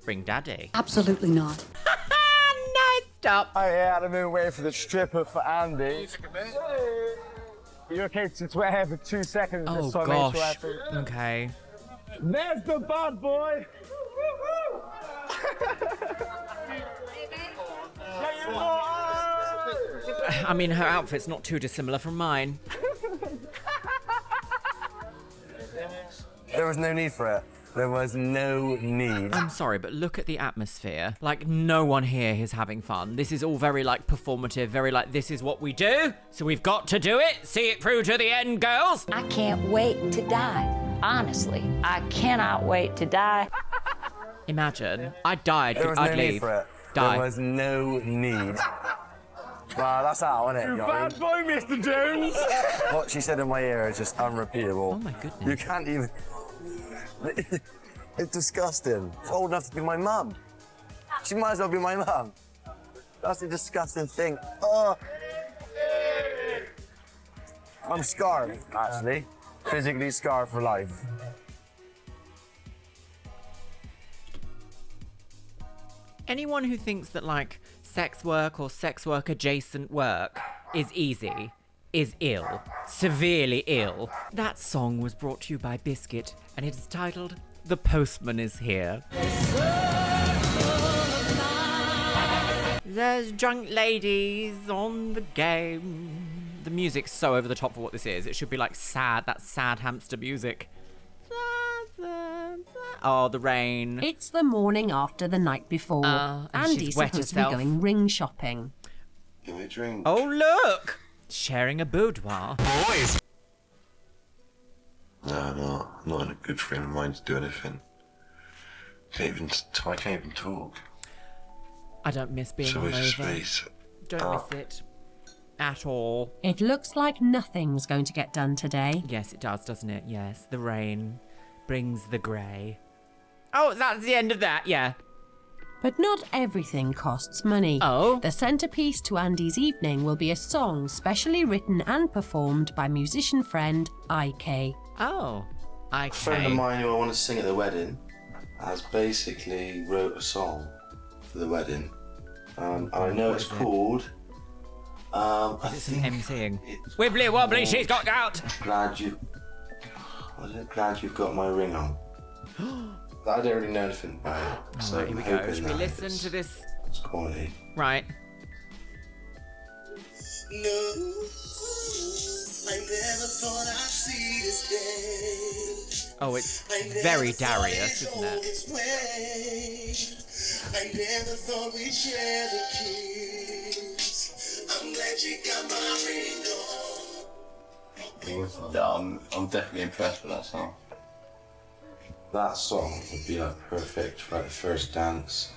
[SPEAKER 1] Bring daddy.
[SPEAKER 21] Absolutely not.
[SPEAKER 1] No, stop.
[SPEAKER 3] Oh yeah, I've been waiting for the stripper for Andy. You okay to swear for 2 seconds?
[SPEAKER 1] Oh,
[SPEAKER 3] so
[SPEAKER 1] gosh. Okay.
[SPEAKER 3] There's the bad boy.
[SPEAKER 1] I mean, her outfit's not too dissimilar from mine.
[SPEAKER 10] There was no need for it. There was no need.
[SPEAKER 1] I'm sorry, but look at the atmosphere. Like, no one here is having fun. This is all very, like, performative, very, like, this is what we do, so we've got to do it. See it through to the end, girls.
[SPEAKER 23] I can't wait to die. Honestly, I cannot wait to die.
[SPEAKER 1] Imagine. I died.
[SPEAKER 10] There was
[SPEAKER 1] I'd
[SPEAKER 10] no need
[SPEAKER 1] leave.
[SPEAKER 10] for it.
[SPEAKER 1] Die.
[SPEAKER 10] There was no need. Well, that's out, isn't it?
[SPEAKER 3] You bad boy, Mr. Jones.
[SPEAKER 10] What she said in my ear is just unrepeatable.
[SPEAKER 1] Oh my goodness.
[SPEAKER 10] You can't even. It's disgusting. It's old enough to be my mum. She might as well be my mum. That's a disgusting thing. Oh. I'm scarred, actually. Physically scarred for life.
[SPEAKER 1] Anyone who thinks that, like, sex work or sex work adjacent work is easy is ill. Severely ill. That song was brought to you by Biscuit, and it is titled The Postman Is Here. There's drunk ladies on the game. The music's so over the top for what this is. It should be like sad, that sad hamster music. Oh, the rain.
[SPEAKER 5] It's the morning after the night before.
[SPEAKER 1] And
[SPEAKER 5] Andy's
[SPEAKER 1] she's wet
[SPEAKER 5] supposed to be
[SPEAKER 1] herself.
[SPEAKER 5] going ring shopping.
[SPEAKER 14] Give me a drink.
[SPEAKER 1] Oh, look! Sharing a boudoir.
[SPEAKER 18] Boys.
[SPEAKER 11] No, I'm not in a good frame of mind to do anything. I can't even talk.
[SPEAKER 1] I don't miss being
[SPEAKER 11] So much
[SPEAKER 1] hungover.
[SPEAKER 11] space.
[SPEAKER 1] Don't miss it. At all.
[SPEAKER 5] It looks like nothing's going to get done today.
[SPEAKER 1] Yes, it does, doesn't it? Yes, the rain brings the grey. Oh, that's the end of that, yeah.
[SPEAKER 5] But not everything costs money.
[SPEAKER 1] Oh?
[SPEAKER 5] The centrepiece to Andy's evening will be a song specially written and performed by musician friend IK.
[SPEAKER 1] Oh,
[SPEAKER 6] A friend of mine who I want to sing at the wedding has basically wrote a song for the wedding. And I know it's called... I
[SPEAKER 1] Is it some
[SPEAKER 6] think
[SPEAKER 1] emceeing? Wibbly wobbly, she's got gout!
[SPEAKER 6] Glad you've got my ring on. I don't really know anything about it. So
[SPEAKER 1] Alright, here we
[SPEAKER 6] I'm
[SPEAKER 1] go.
[SPEAKER 6] hoping
[SPEAKER 1] Should we
[SPEAKER 6] that
[SPEAKER 1] listen to this?
[SPEAKER 6] It's quality.
[SPEAKER 1] Right.
[SPEAKER 3] No, I never thought I'd see this day.
[SPEAKER 1] Oh, it's very Darius, isn't it?
[SPEAKER 3] I never thought we'd share the kiss. I'm glad
[SPEAKER 6] Yeah, I'm definitely impressed with that song. That song would be like perfect for like the first dance.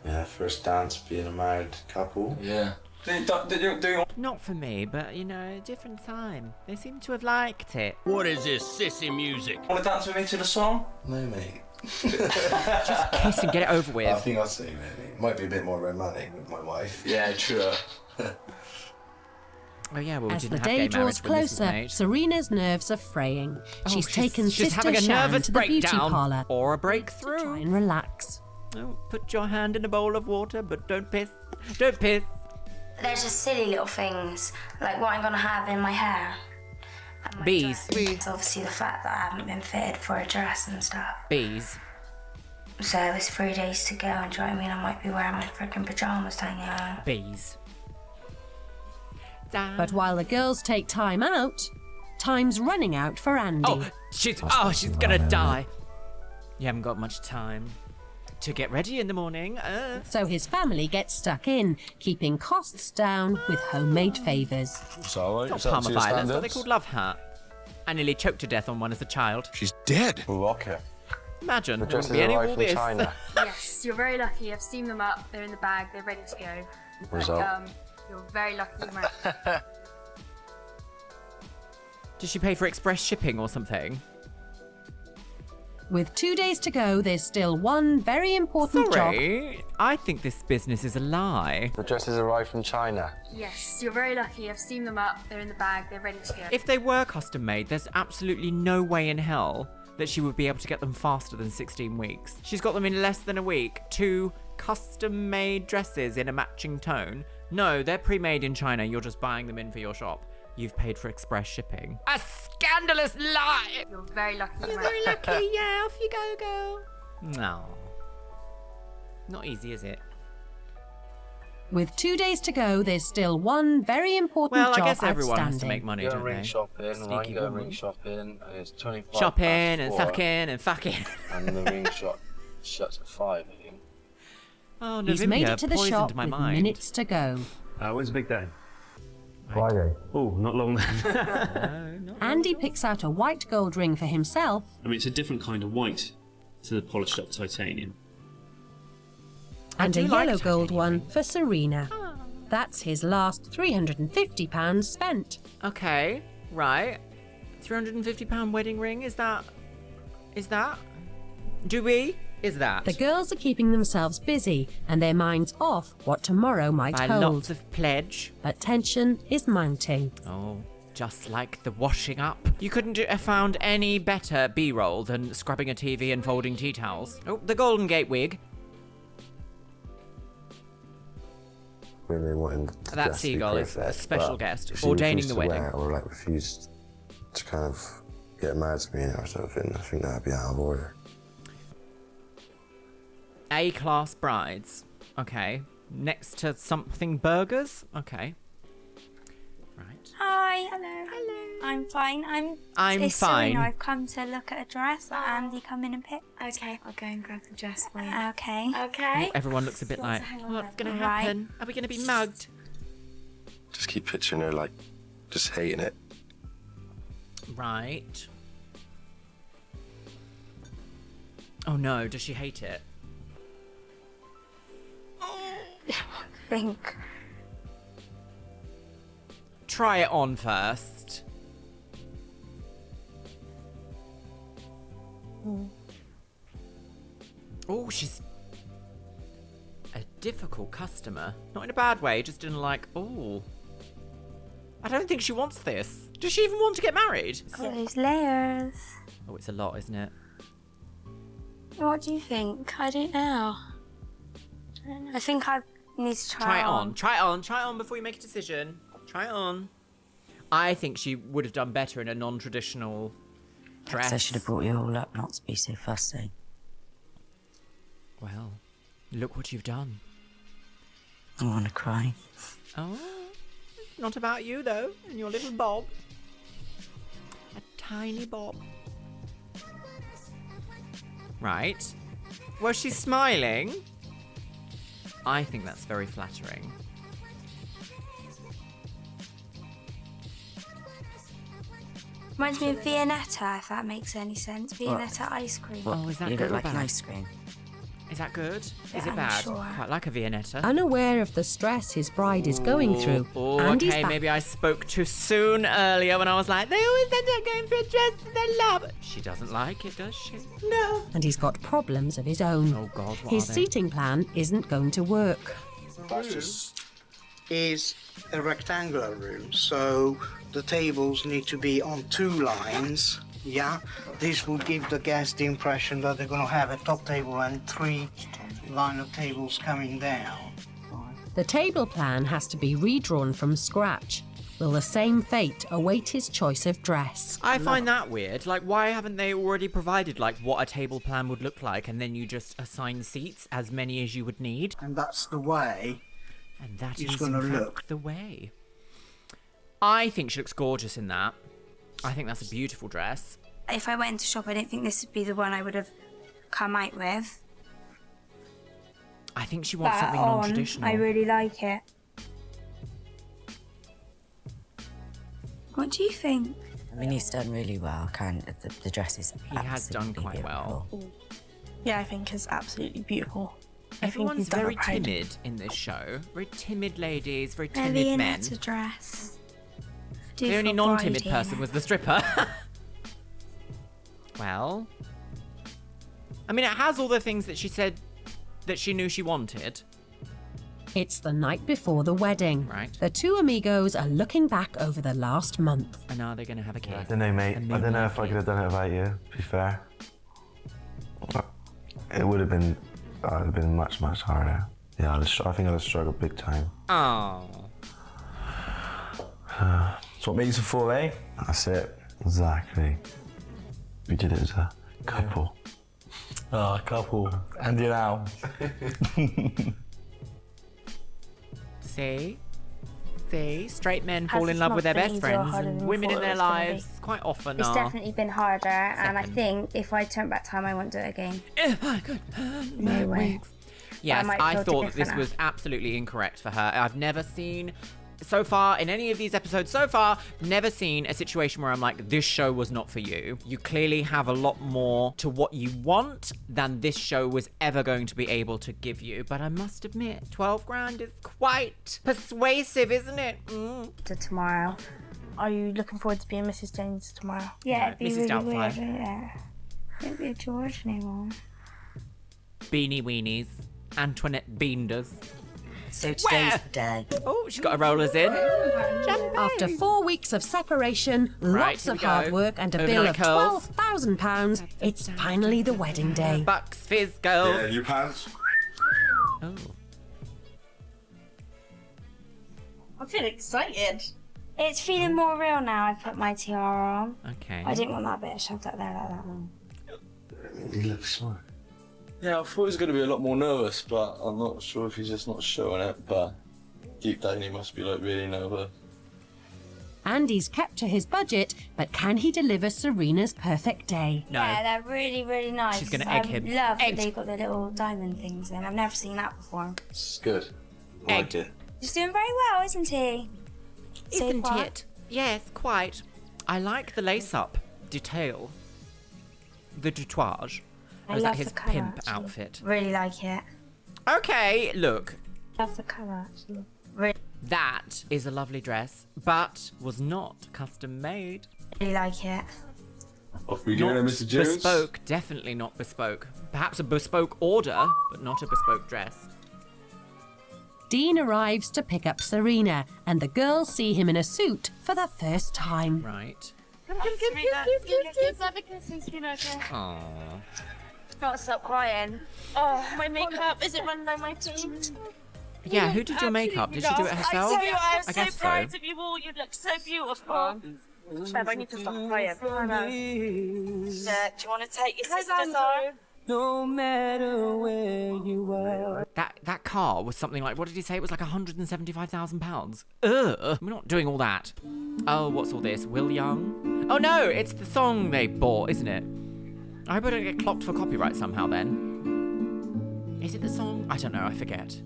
[SPEAKER 6] Yeah, first dance being a married couple. Yeah.
[SPEAKER 1] Not for me, but you know, a different time. They seem to have liked it.
[SPEAKER 15] What is this sissy music?
[SPEAKER 6] Want to dance with me to the song? No, mate.
[SPEAKER 1] Just kiss and get it over with.
[SPEAKER 6] I think I'll say maybe. Might be a bit more romantic with my wife. Yeah, true.
[SPEAKER 1] Oh yeah, well, we
[SPEAKER 5] As
[SPEAKER 1] didn't
[SPEAKER 5] the
[SPEAKER 1] have
[SPEAKER 5] day
[SPEAKER 1] gay
[SPEAKER 5] draws
[SPEAKER 1] marriage when this was
[SPEAKER 5] closer,
[SPEAKER 1] made.
[SPEAKER 5] Serena's nerves are fraying. She's taken
[SPEAKER 1] she's
[SPEAKER 5] Sister
[SPEAKER 1] having a
[SPEAKER 5] Shan
[SPEAKER 1] nervous
[SPEAKER 5] to the beauty
[SPEAKER 1] breakdown
[SPEAKER 5] parlour
[SPEAKER 1] or a breakthrough.
[SPEAKER 5] to try and relax.
[SPEAKER 1] Oh, put your hand in a bowl of water, but don't piss. Don't piss.
[SPEAKER 7] There's just silly little things, like what I'm gonna have in my hair. And my
[SPEAKER 1] Bees.
[SPEAKER 7] dress. It's obviously the fact that I haven't been fitted for a dress and stuff.
[SPEAKER 1] Bees.
[SPEAKER 7] So it's 3 days to go, and do you know what I mean? I might be wearing my freaking pajamas down here.
[SPEAKER 1] Bees.
[SPEAKER 5] But while the girls take time out, time's running out for Andy.
[SPEAKER 1] Oh, she's gonna die. You haven't got much time to get ready in the morning.
[SPEAKER 5] So his family gets stuck in, keeping costs down with homemade favours.
[SPEAKER 20] So,
[SPEAKER 1] Not Parma violets, what they called love heart. I nearly choked to death on one as a child.
[SPEAKER 20] She's dead.
[SPEAKER 10] Rocker.
[SPEAKER 1] Imagine,
[SPEAKER 10] The
[SPEAKER 1] there
[SPEAKER 10] dresses
[SPEAKER 1] wouldn't be any
[SPEAKER 10] arrived
[SPEAKER 1] all
[SPEAKER 10] from
[SPEAKER 1] this.
[SPEAKER 10] China.
[SPEAKER 19] Yes, you're very lucky. I've steamed them up. They're in the bag. They're ready to go.
[SPEAKER 10] Result.
[SPEAKER 19] You're very lucky. You might.
[SPEAKER 1] Did she pay for express shipping or something?
[SPEAKER 5] With 2 days to go, there's still one very important job.
[SPEAKER 1] Sorry, I think this business is a lie.
[SPEAKER 10] The dresses arrived from China.
[SPEAKER 19] Yes, you're very lucky. I've steamed them up. They're in the bag. They're ready to go.
[SPEAKER 1] If they were custom made, there's absolutely no way in hell that she would be able to get them faster than 16 weeks. She's got them in less than a week. 2 custom made dresses in a matching tone. No, they're pre-made in China. You're just buying them in for your shop. You've paid for express shipping. A scandalous lie!
[SPEAKER 19] You're very lucky. You
[SPEAKER 1] You're
[SPEAKER 19] might.
[SPEAKER 1] very lucky, yeah, off you go, girl. No. Not easy, is it?
[SPEAKER 5] With 2 days to go, there's still one very important
[SPEAKER 1] Well,
[SPEAKER 5] job
[SPEAKER 1] I guess everyone has to
[SPEAKER 5] outstanding.
[SPEAKER 1] make money,
[SPEAKER 20] Go
[SPEAKER 1] don't
[SPEAKER 20] ring
[SPEAKER 1] they?
[SPEAKER 20] shopping,
[SPEAKER 1] Sneaky
[SPEAKER 20] right? Go
[SPEAKER 1] woman.
[SPEAKER 20] ring shopping. And it's 25
[SPEAKER 1] Shopping
[SPEAKER 20] past
[SPEAKER 1] and
[SPEAKER 20] 4,
[SPEAKER 1] sucking and fucking.
[SPEAKER 20] And the ring shop shuts at 5, I think.
[SPEAKER 1] Oh,
[SPEAKER 5] He's made
[SPEAKER 1] Navimia
[SPEAKER 5] it to the
[SPEAKER 1] poisoned
[SPEAKER 5] shop
[SPEAKER 1] my
[SPEAKER 5] with
[SPEAKER 1] mind.
[SPEAKER 5] minutes to go.
[SPEAKER 12] When's the big day?
[SPEAKER 10] Friday.
[SPEAKER 12] Oh, not long then.
[SPEAKER 5] Andy picks out a white gold ring for himself.
[SPEAKER 21] I mean, it's a different kind of white to the polished up titanium.
[SPEAKER 5] And a
[SPEAKER 1] do like
[SPEAKER 5] yellow gold
[SPEAKER 1] titanium.
[SPEAKER 5] one for Serena. That's his last £350 spent.
[SPEAKER 1] Okay, right. £350 wedding ring, is that? Do we? Is that?
[SPEAKER 5] The girls are keeping themselves busy and their minds off what tomorrow might
[SPEAKER 1] By
[SPEAKER 5] hold.
[SPEAKER 1] lots of pledge.
[SPEAKER 5] But tension is mounting.
[SPEAKER 1] Oh, just like the washing up. You couldn't have found any better B-roll than scrubbing a TV and folding tea towels. Oh, the Golden Gate wig.
[SPEAKER 10] When they wanted the
[SPEAKER 1] That
[SPEAKER 10] dress to be
[SPEAKER 1] seagull is a
[SPEAKER 10] perfect,
[SPEAKER 1] special
[SPEAKER 10] but
[SPEAKER 1] guest,
[SPEAKER 10] if she
[SPEAKER 1] ordaining
[SPEAKER 10] refused
[SPEAKER 1] the
[SPEAKER 10] to
[SPEAKER 1] wedding.
[SPEAKER 10] wear it or like refused to kind of get married to me or something, I think that'd be out of order.
[SPEAKER 1] A-class brides. Okay. Next to something burgers. Okay. Right.
[SPEAKER 7] Hi. Hello. I'm fine.
[SPEAKER 1] I'm
[SPEAKER 7] it's
[SPEAKER 1] fine.
[SPEAKER 7] Serena. I've come to look at a dress that Andy come in and pick.
[SPEAKER 4] Okay, I'll go and grab the dress for you.
[SPEAKER 7] Okay.
[SPEAKER 4] Okay.
[SPEAKER 1] Ooh, everyone looks a bit like, what's going to happen? Are we going to be mugged?
[SPEAKER 11] Just keep picturing her like, just hating it.
[SPEAKER 1] Right. Oh no, does she hate it?
[SPEAKER 7] I think.
[SPEAKER 1] Try it on first. Oh, she's a difficult customer. Not in a bad way, just in like, oh. I don't think she wants this. Does she even want to get married?
[SPEAKER 7] Got those layers.
[SPEAKER 1] Oh, it's a lot, isn't it?
[SPEAKER 7] What do you think? I don't know. I think I need to try it on.
[SPEAKER 1] Try it on before you make a decision. Try it on. I think she would have done better in a non-traditional dress.
[SPEAKER 2] I should have brought you all up not to be so fussy.
[SPEAKER 1] Well, look what you've done.
[SPEAKER 2] I want to cry.
[SPEAKER 1] Oh, it's not about you though, and your little bob. A tiny bob. Right. Well, she's smiling. I think that's very flattering.
[SPEAKER 7] Reminds me of Viennetta, if that makes any sense. Viennetta ice cream.
[SPEAKER 1] Oh, is that
[SPEAKER 2] You
[SPEAKER 1] good
[SPEAKER 2] look
[SPEAKER 1] or
[SPEAKER 2] like an
[SPEAKER 1] bad?
[SPEAKER 2] ice cream.
[SPEAKER 1] Is that good?
[SPEAKER 7] Yeah,
[SPEAKER 1] Is it
[SPEAKER 7] I'm
[SPEAKER 1] bad?
[SPEAKER 7] sure.
[SPEAKER 1] Quite like a Viennetta.
[SPEAKER 5] Unaware of the stress his bride is going through,
[SPEAKER 1] Oh,
[SPEAKER 5] Andy's
[SPEAKER 1] okay,
[SPEAKER 5] back.
[SPEAKER 1] maybe I spoke too soon earlier when I was like, they always end up going for a dress that they love. She doesn't like it, does she? No.
[SPEAKER 5] And he's got problems of his own.
[SPEAKER 1] Oh, God, what
[SPEAKER 5] His
[SPEAKER 1] are they?
[SPEAKER 5] seating plan isn't going to work.
[SPEAKER 9] Is a rectangular room, so the tables need to be on 2 lines. Yeah, this will give the guest the impression that they're going to have a top table and 3 line of tables coming down.
[SPEAKER 5] The table plan has to be redrawn from scratch. Will the same fate await his choice of dress?
[SPEAKER 1] I find that weird. Like, why haven't they already provided, like, what a table plan would look like, and then you just assign seats, as many as you would need?
[SPEAKER 9] And that's the way
[SPEAKER 1] And that
[SPEAKER 9] it's
[SPEAKER 1] is
[SPEAKER 9] going to
[SPEAKER 1] in fact
[SPEAKER 9] look.
[SPEAKER 1] the way. I think she looks gorgeous in that. I think that's a beautiful dress.
[SPEAKER 7] If I went to shop, I don't think this would be the one I would have come out with.
[SPEAKER 1] I think she wants
[SPEAKER 7] But
[SPEAKER 1] something
[SPEAKER 7] on,
[SPEAKER 1] non-traditional.
[SPEAKER 7] I really like it. What do you think?
[SPEAKER 2] I mean, he's done really well. The dress is
[SPEAKER 1] He has done quite well.
[SPEAKER 16] Yeah, I think it's absolutely beautiful.
[SPEAKER 1] Everyone's very timid in this show. Very timid ladies, very
[SPEAKER 7] A
[SPEAKER 1] timid men.
[SPEAKER 7] Viennetta dress.
[SPEAKER 1] The only non-timid person was the stripper. Well, I mean, it has all the things that she said that she knew she wanted.
[SPEAKER 5] It's the night before the wedding.
[SPEAKER 1] Right.
[SPEAKER 5] The two amigos are looking back over the last month.
[SPEAKER 1] And are they going to have a kiss?
[SPEAKER 12] I don't know, mate. I don't know if I could have done it without you, to be fair. It would have been, much, much harder. Yeah, I think I'd have struggled big time.
[SPEAKER 1] Oh.
[SPEAKER 12] That's what makes it for, eh? That's it. Exactly. We did it as a couple.
[SPEAKER 20] Oh, a couple. And you now.
[SPEAKER 1] See? Straight men
[SPEAKER 7] Has
[SPEAKER 1] fall in
[SPEAKER 7] this
[SPEAKER 1] love with their
[SPEAKER 7] not
[SPEAKER 1] best
[SPEAKER 7] been easier or
[SPEAKER 1] friends,
[SPEAKER 7] harder
[SPEAKER 1] and
[SPEAKER 7] than
[SPEAKER 1] women
[SPEAKER 7] we
[SPEAKER 1] in
[SPEAKER 7] thought
[SPEAKER 1] their
[SPEAKER 7] it was gonna
[SPEAKER 1] lives quite often
[SPEAKER 7] It's
[SPEAKER 1] are.
[SPEAKER 7] definitely been harder, and I think if I turn back time, I won't do it again. No way.
[SPEAKER 1] Yes,
[SPEAKER 7] might
[SPEAKER 1] I
[SPEAKER 7] feel
[SPEAKER 1] thought that this
[SPEAKER 7] different
[SPEAKER 1] was absolutely incorrect for her. I've never seen, so far, in any of these episodes so far, never seen a situation where I'm like, this show was not for you. You clearly have a lot more to what you want than this show was ever going to be able to give you. But I must admit, 12 grand is quite persuasive, isn't it?
[SPEAKER 16] To tomorrow. Are you looking forward to being Mrs. Jones tomorrow?
[SPEAKER 7] Yeah, it'd be
[SPEAKER 1] Mrs.
[SPEAKER 7] really
[SPEAKER 1] Doubtfire.
[SPEAKER 7] weird, yeah. Won't be a George anymore.
[SPEAKER 1] Beanie weenies. Antoinette Beenders.
[SPEAKER 2] So today's the day.
[SPEAKER 1] Oh, she's got her rollers in.
[SPEAKER 5] After 4 weeks of separation,
[SPEAKER 1] Right,
[SPEAKER 5] lots
[SPEAKER 1] here
[SPEAKER 5] of
[SPEAKER 1] we
[SPEAKER 5] hard
[SPEAKER 1] go.
[SPEAKER 5] work and a
[SPEAKER 1] Overnight
[SPEAKER 5] bill of
[SPEAKER 1] curls.
[SPEAKER 5] £12,000, it's finally the wedding day.
[SPEAKER 1] Bucks, fizz, girls.
[SPEAKER 20] Yeah, new pants.
[SPEAKER 1] Oh.
[SPEAKER 16] I feel excited.
[SPEAKER 7] It's feeling more real now. I put my tiara on.
[SPEAKER 1] Okay.
[SPEAKER 7] I didn't want that bit shoved up there like that.
[SPEAKER 12] You look smart.
[SPEAKER 20] Yeah, I thought he was going to be a lot more nervous, but I'm not sure if he's just not showing it. But deep down, he must be like really nervous.
[SPEAKER 5] Andy's kept to his budget, but can he deliver Serena's perfect day?
[SPEAKER 1] No.
[SPEAKER 7] Yeah, they're really, really nice.
[SPEAKER 1] She's gonna egg
[SPEAKER 7] I
[SPEAKER 1] him.
[SPEAKER 7] love that
[SPEAKER 1] Egged.
[SPEAKER 7] they've got the little diamond things in. I've never seen that before.
[SPEAKER 20] It's good. I like it.
[SPEAKER 7] He's doing very well, isn't he? So
[SPEAKER 1] Isn't
[SPEAKER 7] far.
[SPEAKER 1] it? Yes, quite. I like the lace-up detail. The tatouage. Or
[SPEAKER 7] I
[SPEAKER 1] is that
[SPEAKER 7] love
[SPEAKER 1] his
[SPEAKER 7] the colour,
[SPEAKER 1] pimp
[SPEAKER 7] actually.
[SPEAKER 1] outfit?
[SPEAKER 7] Really like it.
[SPEAKER 1] Okay, look.
[SPEAKER 7] Love the colour, actually. Really,
[SPEAKER 1] That is a lovely dress, but was not custom made.
[SPEAKER 7] really like it.
[SPEAKER 20] Off we go,
[SPEAKER 1] Not
[SPEAKER 20] Mr. Jones.
[SPEAKER 1] bespoke, definitely not bespoke. Perhaps a bespoke order, but not a bespoke dress.
[SPEAKER 5] Dean arrives to pick up Serena, and the girls see him in a suit for the first time.
[SPEAKER 1] Right.
[SPEAKER 16] Come, have a kiss, Serena, okay?
[SPEAKER 1] Aww.
[SPEAKER 16] Can't stop crying. Oh, my makeup, is it running down my teeth?
[SPEAKER 1] Yeah, who did your makeup? Did she do it herself?
[SPEAKER 16] I tell you what, I'm
[SPEAKER 1] I
[SPEAKER 16] so
[SPEAKER 1] guess
[SPEAKER 16] proud
[SPEAKER 1] so.
[SPEAKER 16] of you all. You look so beautiful. Bev, I need to stop crying. I know. Do you want to take your sisters on?
[SPEAKER 22] No matter where you are.
[SPEAKER 1] That car was something like, what did he say? It was like £175,000. Ugh, we're not doing all that. Oh, what's all this? Will Young? Oh no, it's the song they bought, isn't it? I hope I don't get clocked for copyright somehow then. Is it the song? I don't know, I forget.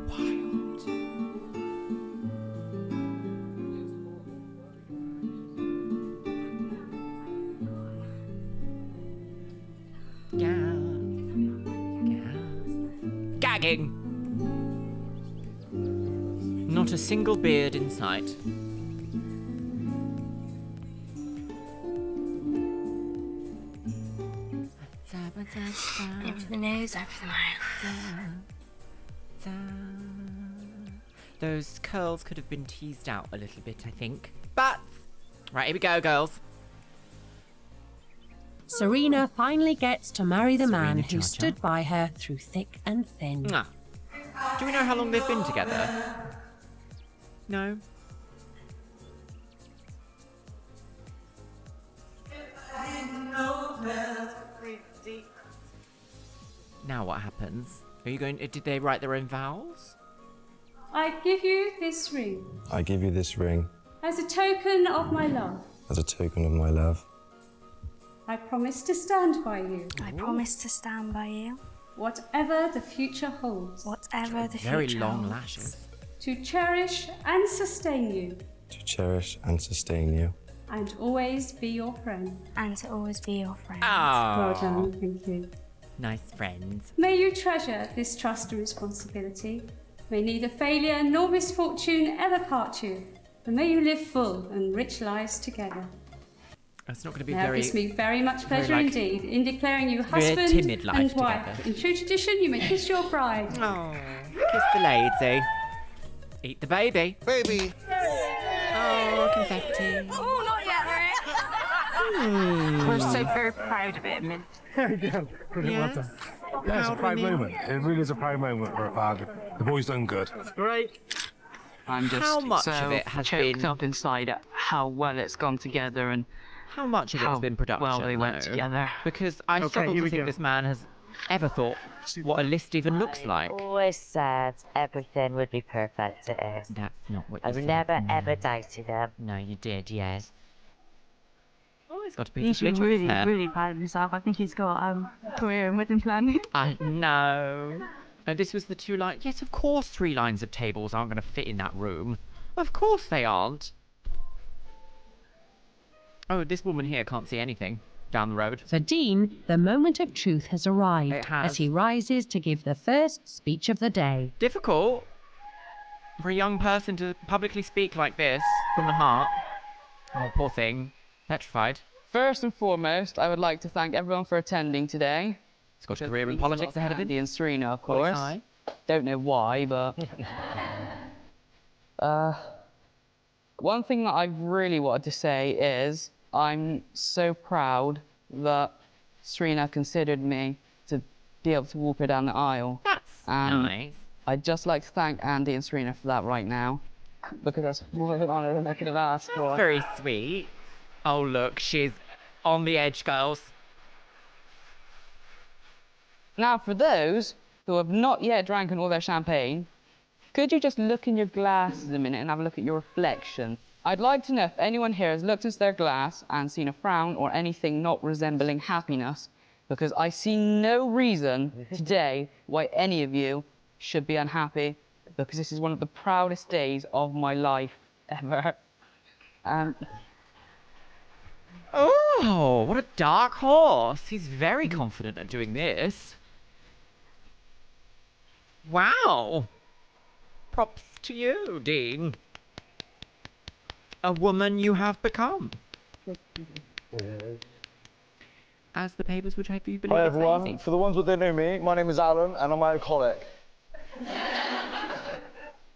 [SPEAKER 1] Wild. Gagging. Not a single beard in sight.
[SPEAKER 7] In for the nose, out for the mouth.
[SPEAKER 1] Those curls could have been teased out a little bit, I think. But, right, here we go, girls.
[SPEAKER 5] Serena finally gets to marry the man who
[SPEAKER 1] Cha-cha.
[SPEAKER 5] stood by her through thick and thin.
[SPEAKER 1] Mwah. Do we know how long they've been together? No. Now what happens? Are you going? Did they write their own vows?
[SPEAKER 8] I give you this ring
[SPEAKER 12] I give you this ring
[SPEAKER 8] as a token of my love.
[SPEAKER 12] as a token of my love.
[SPEAKER 8] I promise to stand by you.
[SPEAKER 7] I promise to stand by you.
[SPEAKER 8] Whatever the future holds.
[SPEAKER 7] Whatever the
[SPEAKER 1] Very
[SPEAKER 7] future
[SPEAKER 1] long
[SPEAKER 7] holds.
[SPEAKER 1] lashes.
[SPEAKER 8] To cherish and sustain you.
[SPEAKER 12] To cherish and sustain you.
[SPEAKER 8] And always be your friend.
[SPEAKER 7] And to always be your friend.
[SPEAKER 1] Oh.
[SPEAKER 8] Well done, thank you.
[SPEAKER 1] Nice friends.
[SPEAKER 8] May you treasure this trust and responsibility. May neither failure nor misfortune ever part you. And may you live full and rich lives together.
[SPEAKER 1] It's not going to be
[SPEAKER 8] Now,
[SPEAKER 1] very.
[SPEAKER 8] it gives me very much
[SPEAKER 1] very,
[SPEAKER 8] pleasure
[SPEAKER 1] like,
[SPEAKER 8] indeed in declaring you
[SPEAKER 1] very
[SPEAKER 8] husband
[SPEAKER 1] timid life
[SPEAKER 8] and
[SPEAKER 1] together.
[SPEAKER 8] wife. In true tradition, you may kiss your bride.
[SPEAKER 1] Oh, kiss the lady. Eat the baby.
[SPEAKER 3] Baby.
[SPEAKER 1] Oh, confetti.
[SPEAKER 4] Oh, not yet,
[SPEAKER 16] We're so very proud of him.
[SPEAKER 18] Again, brilliant, well done. Yeah, it's a proud moment. It really is a proud moment for a father. The boy's done good.
[SPEAKER 16] Great. I'm just
[SPEAKER 1] How much
[SPEAKER 16] so
[SPEAKER 1] of it has
[SPEAKER 16] choked
[SPEAKER 1] been-
[SPEAKER 16] up inside at how well it's gone together and
[SPEAKER 1] How much of it's been production?
[SPEAKER 16] well they went
[SPEAKER 1] though?
[SPEAKER 16] together.
[SPEAKER 1] Because I struggle to think this man has ever thought what a list even looks like.
[SPEAKER 13] Always said everything would be perfect. It is.
[SPEAKER 1] That's not what you
[SPEAKER 13] I've
[SPEAKER 1] said.
[SPEAKER 13] never
[SPEAKER 1] No.
[SPEAKER 13] ever doubted him.
[SPEAKER 1] No, you did, yes. Oh, he's got a
[SPEAKER 16] He
[SPEAKER 1] piece
[SPEAKER 16] should
[SPEAKER 1] of
[SPEAKER 16] be
[SPEAKER 1] glitch hair.
[SPEAKER 16] really proud of himself. I think he's got a career in wedding planning.
[SPEAKER 1] I know. And this was the two lines. Yes, of course 3 lines of tables aren't going to fit in that room. Of course they aren't. Oh, this woman here can't see anything down the road.
[SPEAKER 5] For Dean, the moment of truth has arrived
[SPEAKER 1] It has.
[SPEAKER 5] as he rises to give the first speech of the day.
[SPEAKER 1] Difficult for a young person to publicly speak like this from the heart. Oh, poor thing. Petrified.
[SPEAKER 17] First and foremost, I would like to thank everyone for attending today.
[SPEAKER 1] He's got a career in politics ahead of him.
[SPEAKER 17] Andy and Serena, of
[SPEAKER 1] Quality
[SPEAKER 17] course.
[SPEAKER 1] high.
[SPEAKER 17] Don't know why, but... one thing that I really wanted to say is I'm so proud that Serena considered me to be able to walk her down the aisle.
[SPEAKER 1] That's nice.
[SPEAKER 17] I'd just like to thank Andy and Serena for that right now, because that's more of an honour than I could have asked for.
[SPEAKER 1] Very sweet. Oh, look, she's on the edge, girls.
[SPEAKER 17] Now, for those who have not yet drank all their champagne, could you just look in your glasses a minute and have a look at your reflection? I'd like to know if anyone here has looked into their glass and seen a frown or anything not resembling happiness, because I see no reason today why any of you should be unhappy, because this is one of the proudest days of my life ever.
[SPEAKER 1] Oh, what a dark horse. He's very confident at doing this. Wow. Props to you, Dean. A woman you have become. As the papers would have you believe.
[SPEAKER 3] Hi
[SPEAKER 1] it's
[SPEAKER 3] everyone,
[SPEAKER 1] amazing.
[SPEAKER 3] for the ones that don't know me, my name is Alan and I'm alcoholic.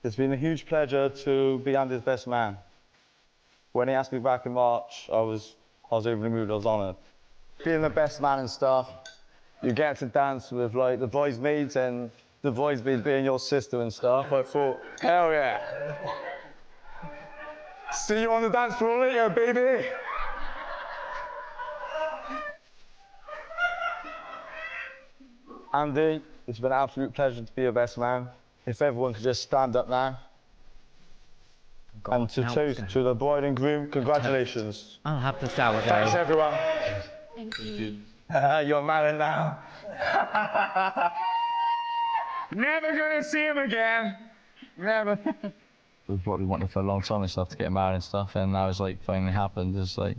[SPEAKER 3] It's been a huge pleasure to be Andy's best man. When he asked me back in March, I was overly moved, I was honoured. Being the best man and stuff, you get to dance with like the bridesmaids and the bridesmaids being your sister and stuff. I thought, hell yeah. See you on the dance floor later, baby. Andy, it's been an absolute pleasure to be your best man. If everyone could just stand up now. And to toast to the bride and groom, congratulations.
[SPEAKER 1] I'll have the sourdough.
[SPEAKER 3] Thanks, everyone.
[SPEAKER 1] Thank you.
[SPEAKER 3] You're married now. Never gonna see him again. Never.
[SPEAKER 12] We've what we wanted for a long time and stuff to get married and stuff, and now it's like finally happened. It's like,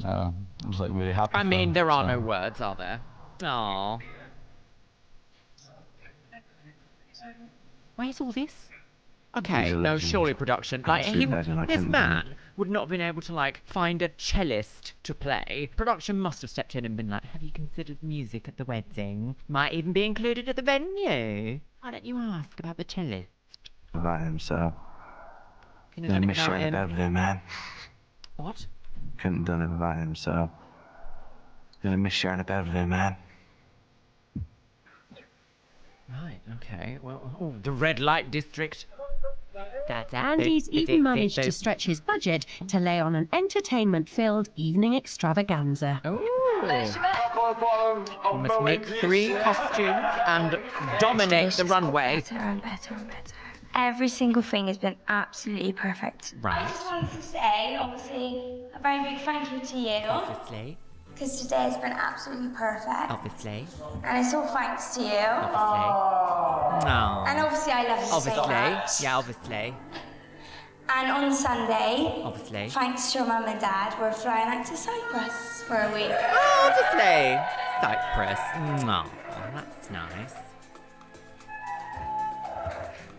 [SPEAKER 12] I was like really happy.
[SPEAKER 1] I
[SPEAKER 12] for
[SPEAKER 1] mean,
[SPEAKER 12] him,
[SPEAKER 1] there are
[SPEAKER 12] so.
[SPEAKER 1] no words, are there? Aww. Where's all this? Okay, no, surely production. Like, this man would not have been able to, like, find a cellist to play. Production must have stepped in and been like, have you considered music at the wedding? Might even be included at the venue. Why don't you ask about the cellist?
[SPEAKER 12] About him, so.
[SPEAKER 1] Couldn't have done it without him.
[SPEAKER 12] Bed with him, man.
[SPEAKER 1] What?
[SPEAKER 12] Couldn't have done it without him, so. Gonna miss sharing a bed with him, man.
[SPEAKER 1] Right, okay. Well, oh, the red light district.
[SPEAKER 5] Andy's even managed to stretch his budget to lay on an entertainment-filled evening extravaganza.
[SPEAKER 1] You must make 3 costumes and dominate the runway.
[SPEAKER 7] Better and better and better. Every single thing has been absolutely perfect.
[SPEAKER 1] Right.
[SPEAKER 7] I just wanted to say, obviously, a very big thank you to you.
[SPEAKER 1] Obviously.
[SPEAKER 7] Because today has been absolutely perfect.
[SPEAKER 1] Obviously.
[SPEAKER 7] And it's all thanks to you.
[SPEAKER 1] Obviously. No.
[SPEAKER 7] And obviously I love you so
[SPEAKER 1] Obviously.
[SPEAKER 7] much.
[SPEAKER 1] Yeah, obviously.
[SPEAKER 7] And on Sunday,
[SPEAKER 1] Obviously.
[SPEAKER 7] thanks to your mum and dad, we're flying out to Cyprus for a week.
[SPEAKER 1] Obviously. Cyprus. No, that's nice.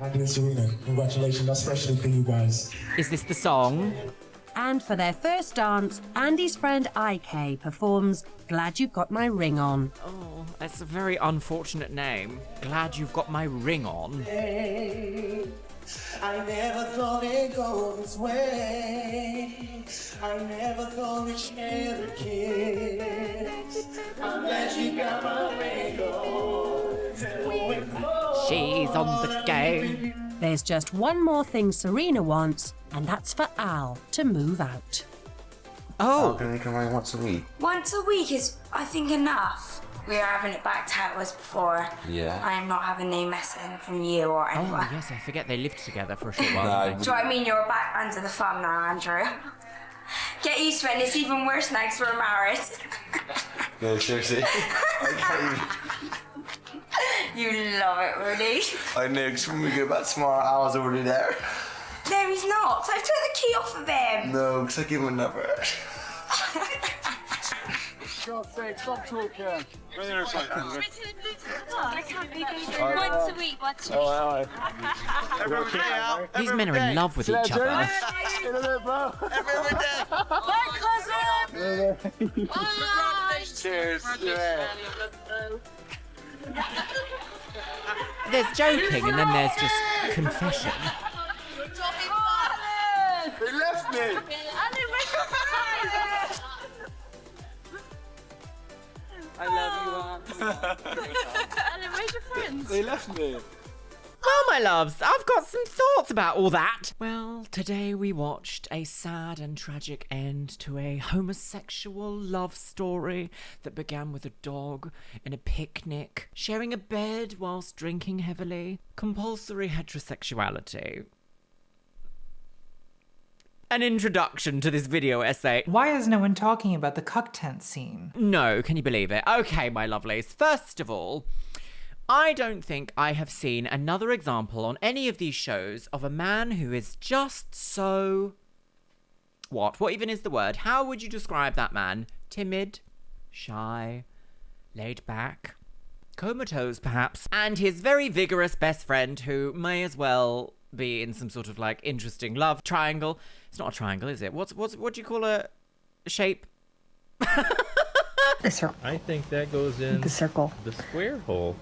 [SPEAKER 14] Andy and Serena, congratulations, especially for you guys.
[SPEAKER 1] Is this the song?
[SPEAKER 5] And for their first dance, Andy's friend IK performs Glad You've Got My Ring On.
[SPEAKER 1] Oh, that's a very unfortunate name. Glad You've Got My Ring On.
[SPEAKER 22] Hey, I never thought it'd go this way. I never thought we'd share a kiss. I'm glad you got my ring on.
[SPEAKER 1] She's on the game.
[SPEAKER 5] There's just one more thing Serena wants, and that's for Al to move out.
[SPEAKER 1] Oh.
[SPEAKER 12] Can they come around once a week?
[SPEAKER 7] Once a week is, I think, enough. We are having it back to how it was before.
[SPEAKER 12] Yeah.
[SPEAKER 7] I am not having no messing from you or anyone.
[SPEAKER 1] Oh, yes, I forget they lived together for a short while.
[SPEAKER 7] Do you know what I mean? You're back under the thumb now, Andrew. Get used to it, and it's even worse now because we're married.
[SPEAKER 12] No, seriously.
[SPEAKER 7] You love it, Rudy.
[SPEAKER 12] I know, because when we go back tomorrow, Al's already there.
[SPEAKER 7] No, he's not. I've took the key off of him.
[SPEAKER 12] No, because I gave him a number.
[SPEAKER 18] God's sake, stop talking.
[SPEAKER 7] I can't be once a week, once a week.
[SPEAKER 1] These men are in love with each other.
[SPEAKER 22] Bye, cousin!
[SPEAKER 18] Cheers.
[SPEAKER 1] There's joking and then there's just confession.
[SPEAKER 18] They left me.
[SPEAKER 22] I love you,
[SPEAKER 19] And where's your friends?
[SPEAKER 18] They left me.
[SPEAKER 1] Well, my loves, I've got some thoughts about all that. Well, today we watched a sad and tragic end to a homosexual love story that began with a dog in a picnic, sharing a bed whilst drinking heavily, compulsory heterosexuality. An introduction to this video essay.
[SPEAKER 15] Why is no one talking about the cuck tent scene?
[SPEAKER 1] No, can you believe it? Okay, my lovelies. First of all, I don't think I have seen another example on any of these shows of a man who is just so... What even is the word? How would you describe that man? Timid, shy, laid back, comatose perhaps, and his very vigorous best friend who may as well be in some sort of like interesting love triangle. It's not a triangle, is it? What do you call a shape?
[SPEAKER 23] The circle.
[SPEAKER 24] I think that goes in
[SPEAKER 23] the circle.
[SPEAKER 24] The square hole.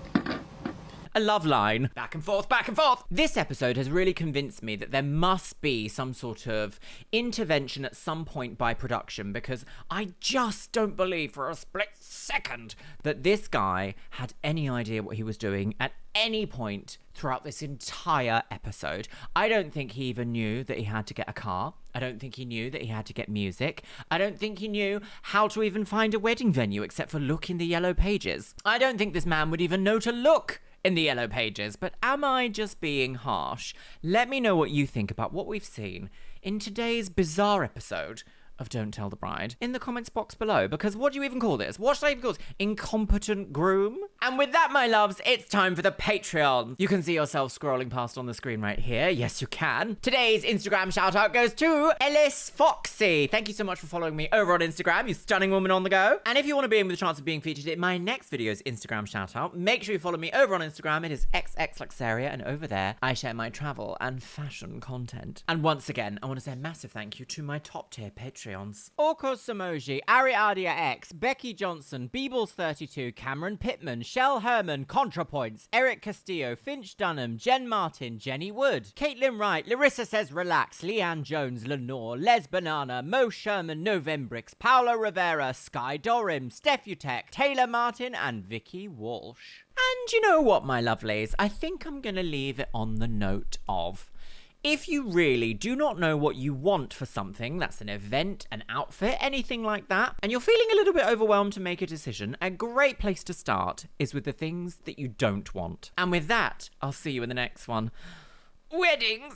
[SPEAKER 1] A love line. Back and forth, back and forth. This episode has really convinced me that there must be some sort of intervention at some point by production, because I just don't believe for a split second that this guy had any idea what he was doing at any point throughout this entire episode. I don't think he even knew that he had to get a car. I don't think he knew that he had to get music. I don't think he knew how to even find a wedding venue except for look in the yellow pages. I don't think this man would even know to look in the yellow pages, but am I just being harsh? Let me know what you think about what we've seen in today's bizarre episode of Don't Tell the Bride in the comments box below, because what do you even call this? What should I even call this? Incompetent groom? And with that, my loves, it's time for the Patreon. You can see yourself scrolling past on the screen right here. Yes, you can. Today's Instagram shout out goes to Ellis Foxy. Thank you so much for following me over on Instagram, you stunning woman on the go. And if you want to be in with a chance of being featured in my next video's Instagram shout out, make sure you follow me over on Instagram. It is xxluxeria, and over there, I share my travel and fashion content. And once again, I want to say a massive thank you to my top tier Patreons. Orko Samoji, Ariadia X, Becky Johnson, Beebles32, Cameron Pittman, Shell Herman, ContraPoints, Eric Castillo, Finch Dunham, Jen Martin, Jenny Wood, Caitlin Wright, Larissa Says Relax, Leanne Jones, Lenore, Les Banana, Mo Sherman, Novembrix, Paula Rivera, Sky Dorim, Steph Utek, Taylor Martin, and Vicky Walsh. And you know what, my lovelies? I think I'm going to leave it on the note of, if you really do not know what you want for something, that's an event, an outfit, anything like that, and you're feeling a little bit overwhelmed to make a decision, a great place to start is with the things that you don't want. And with that, I'll see you in the next one. Weddings!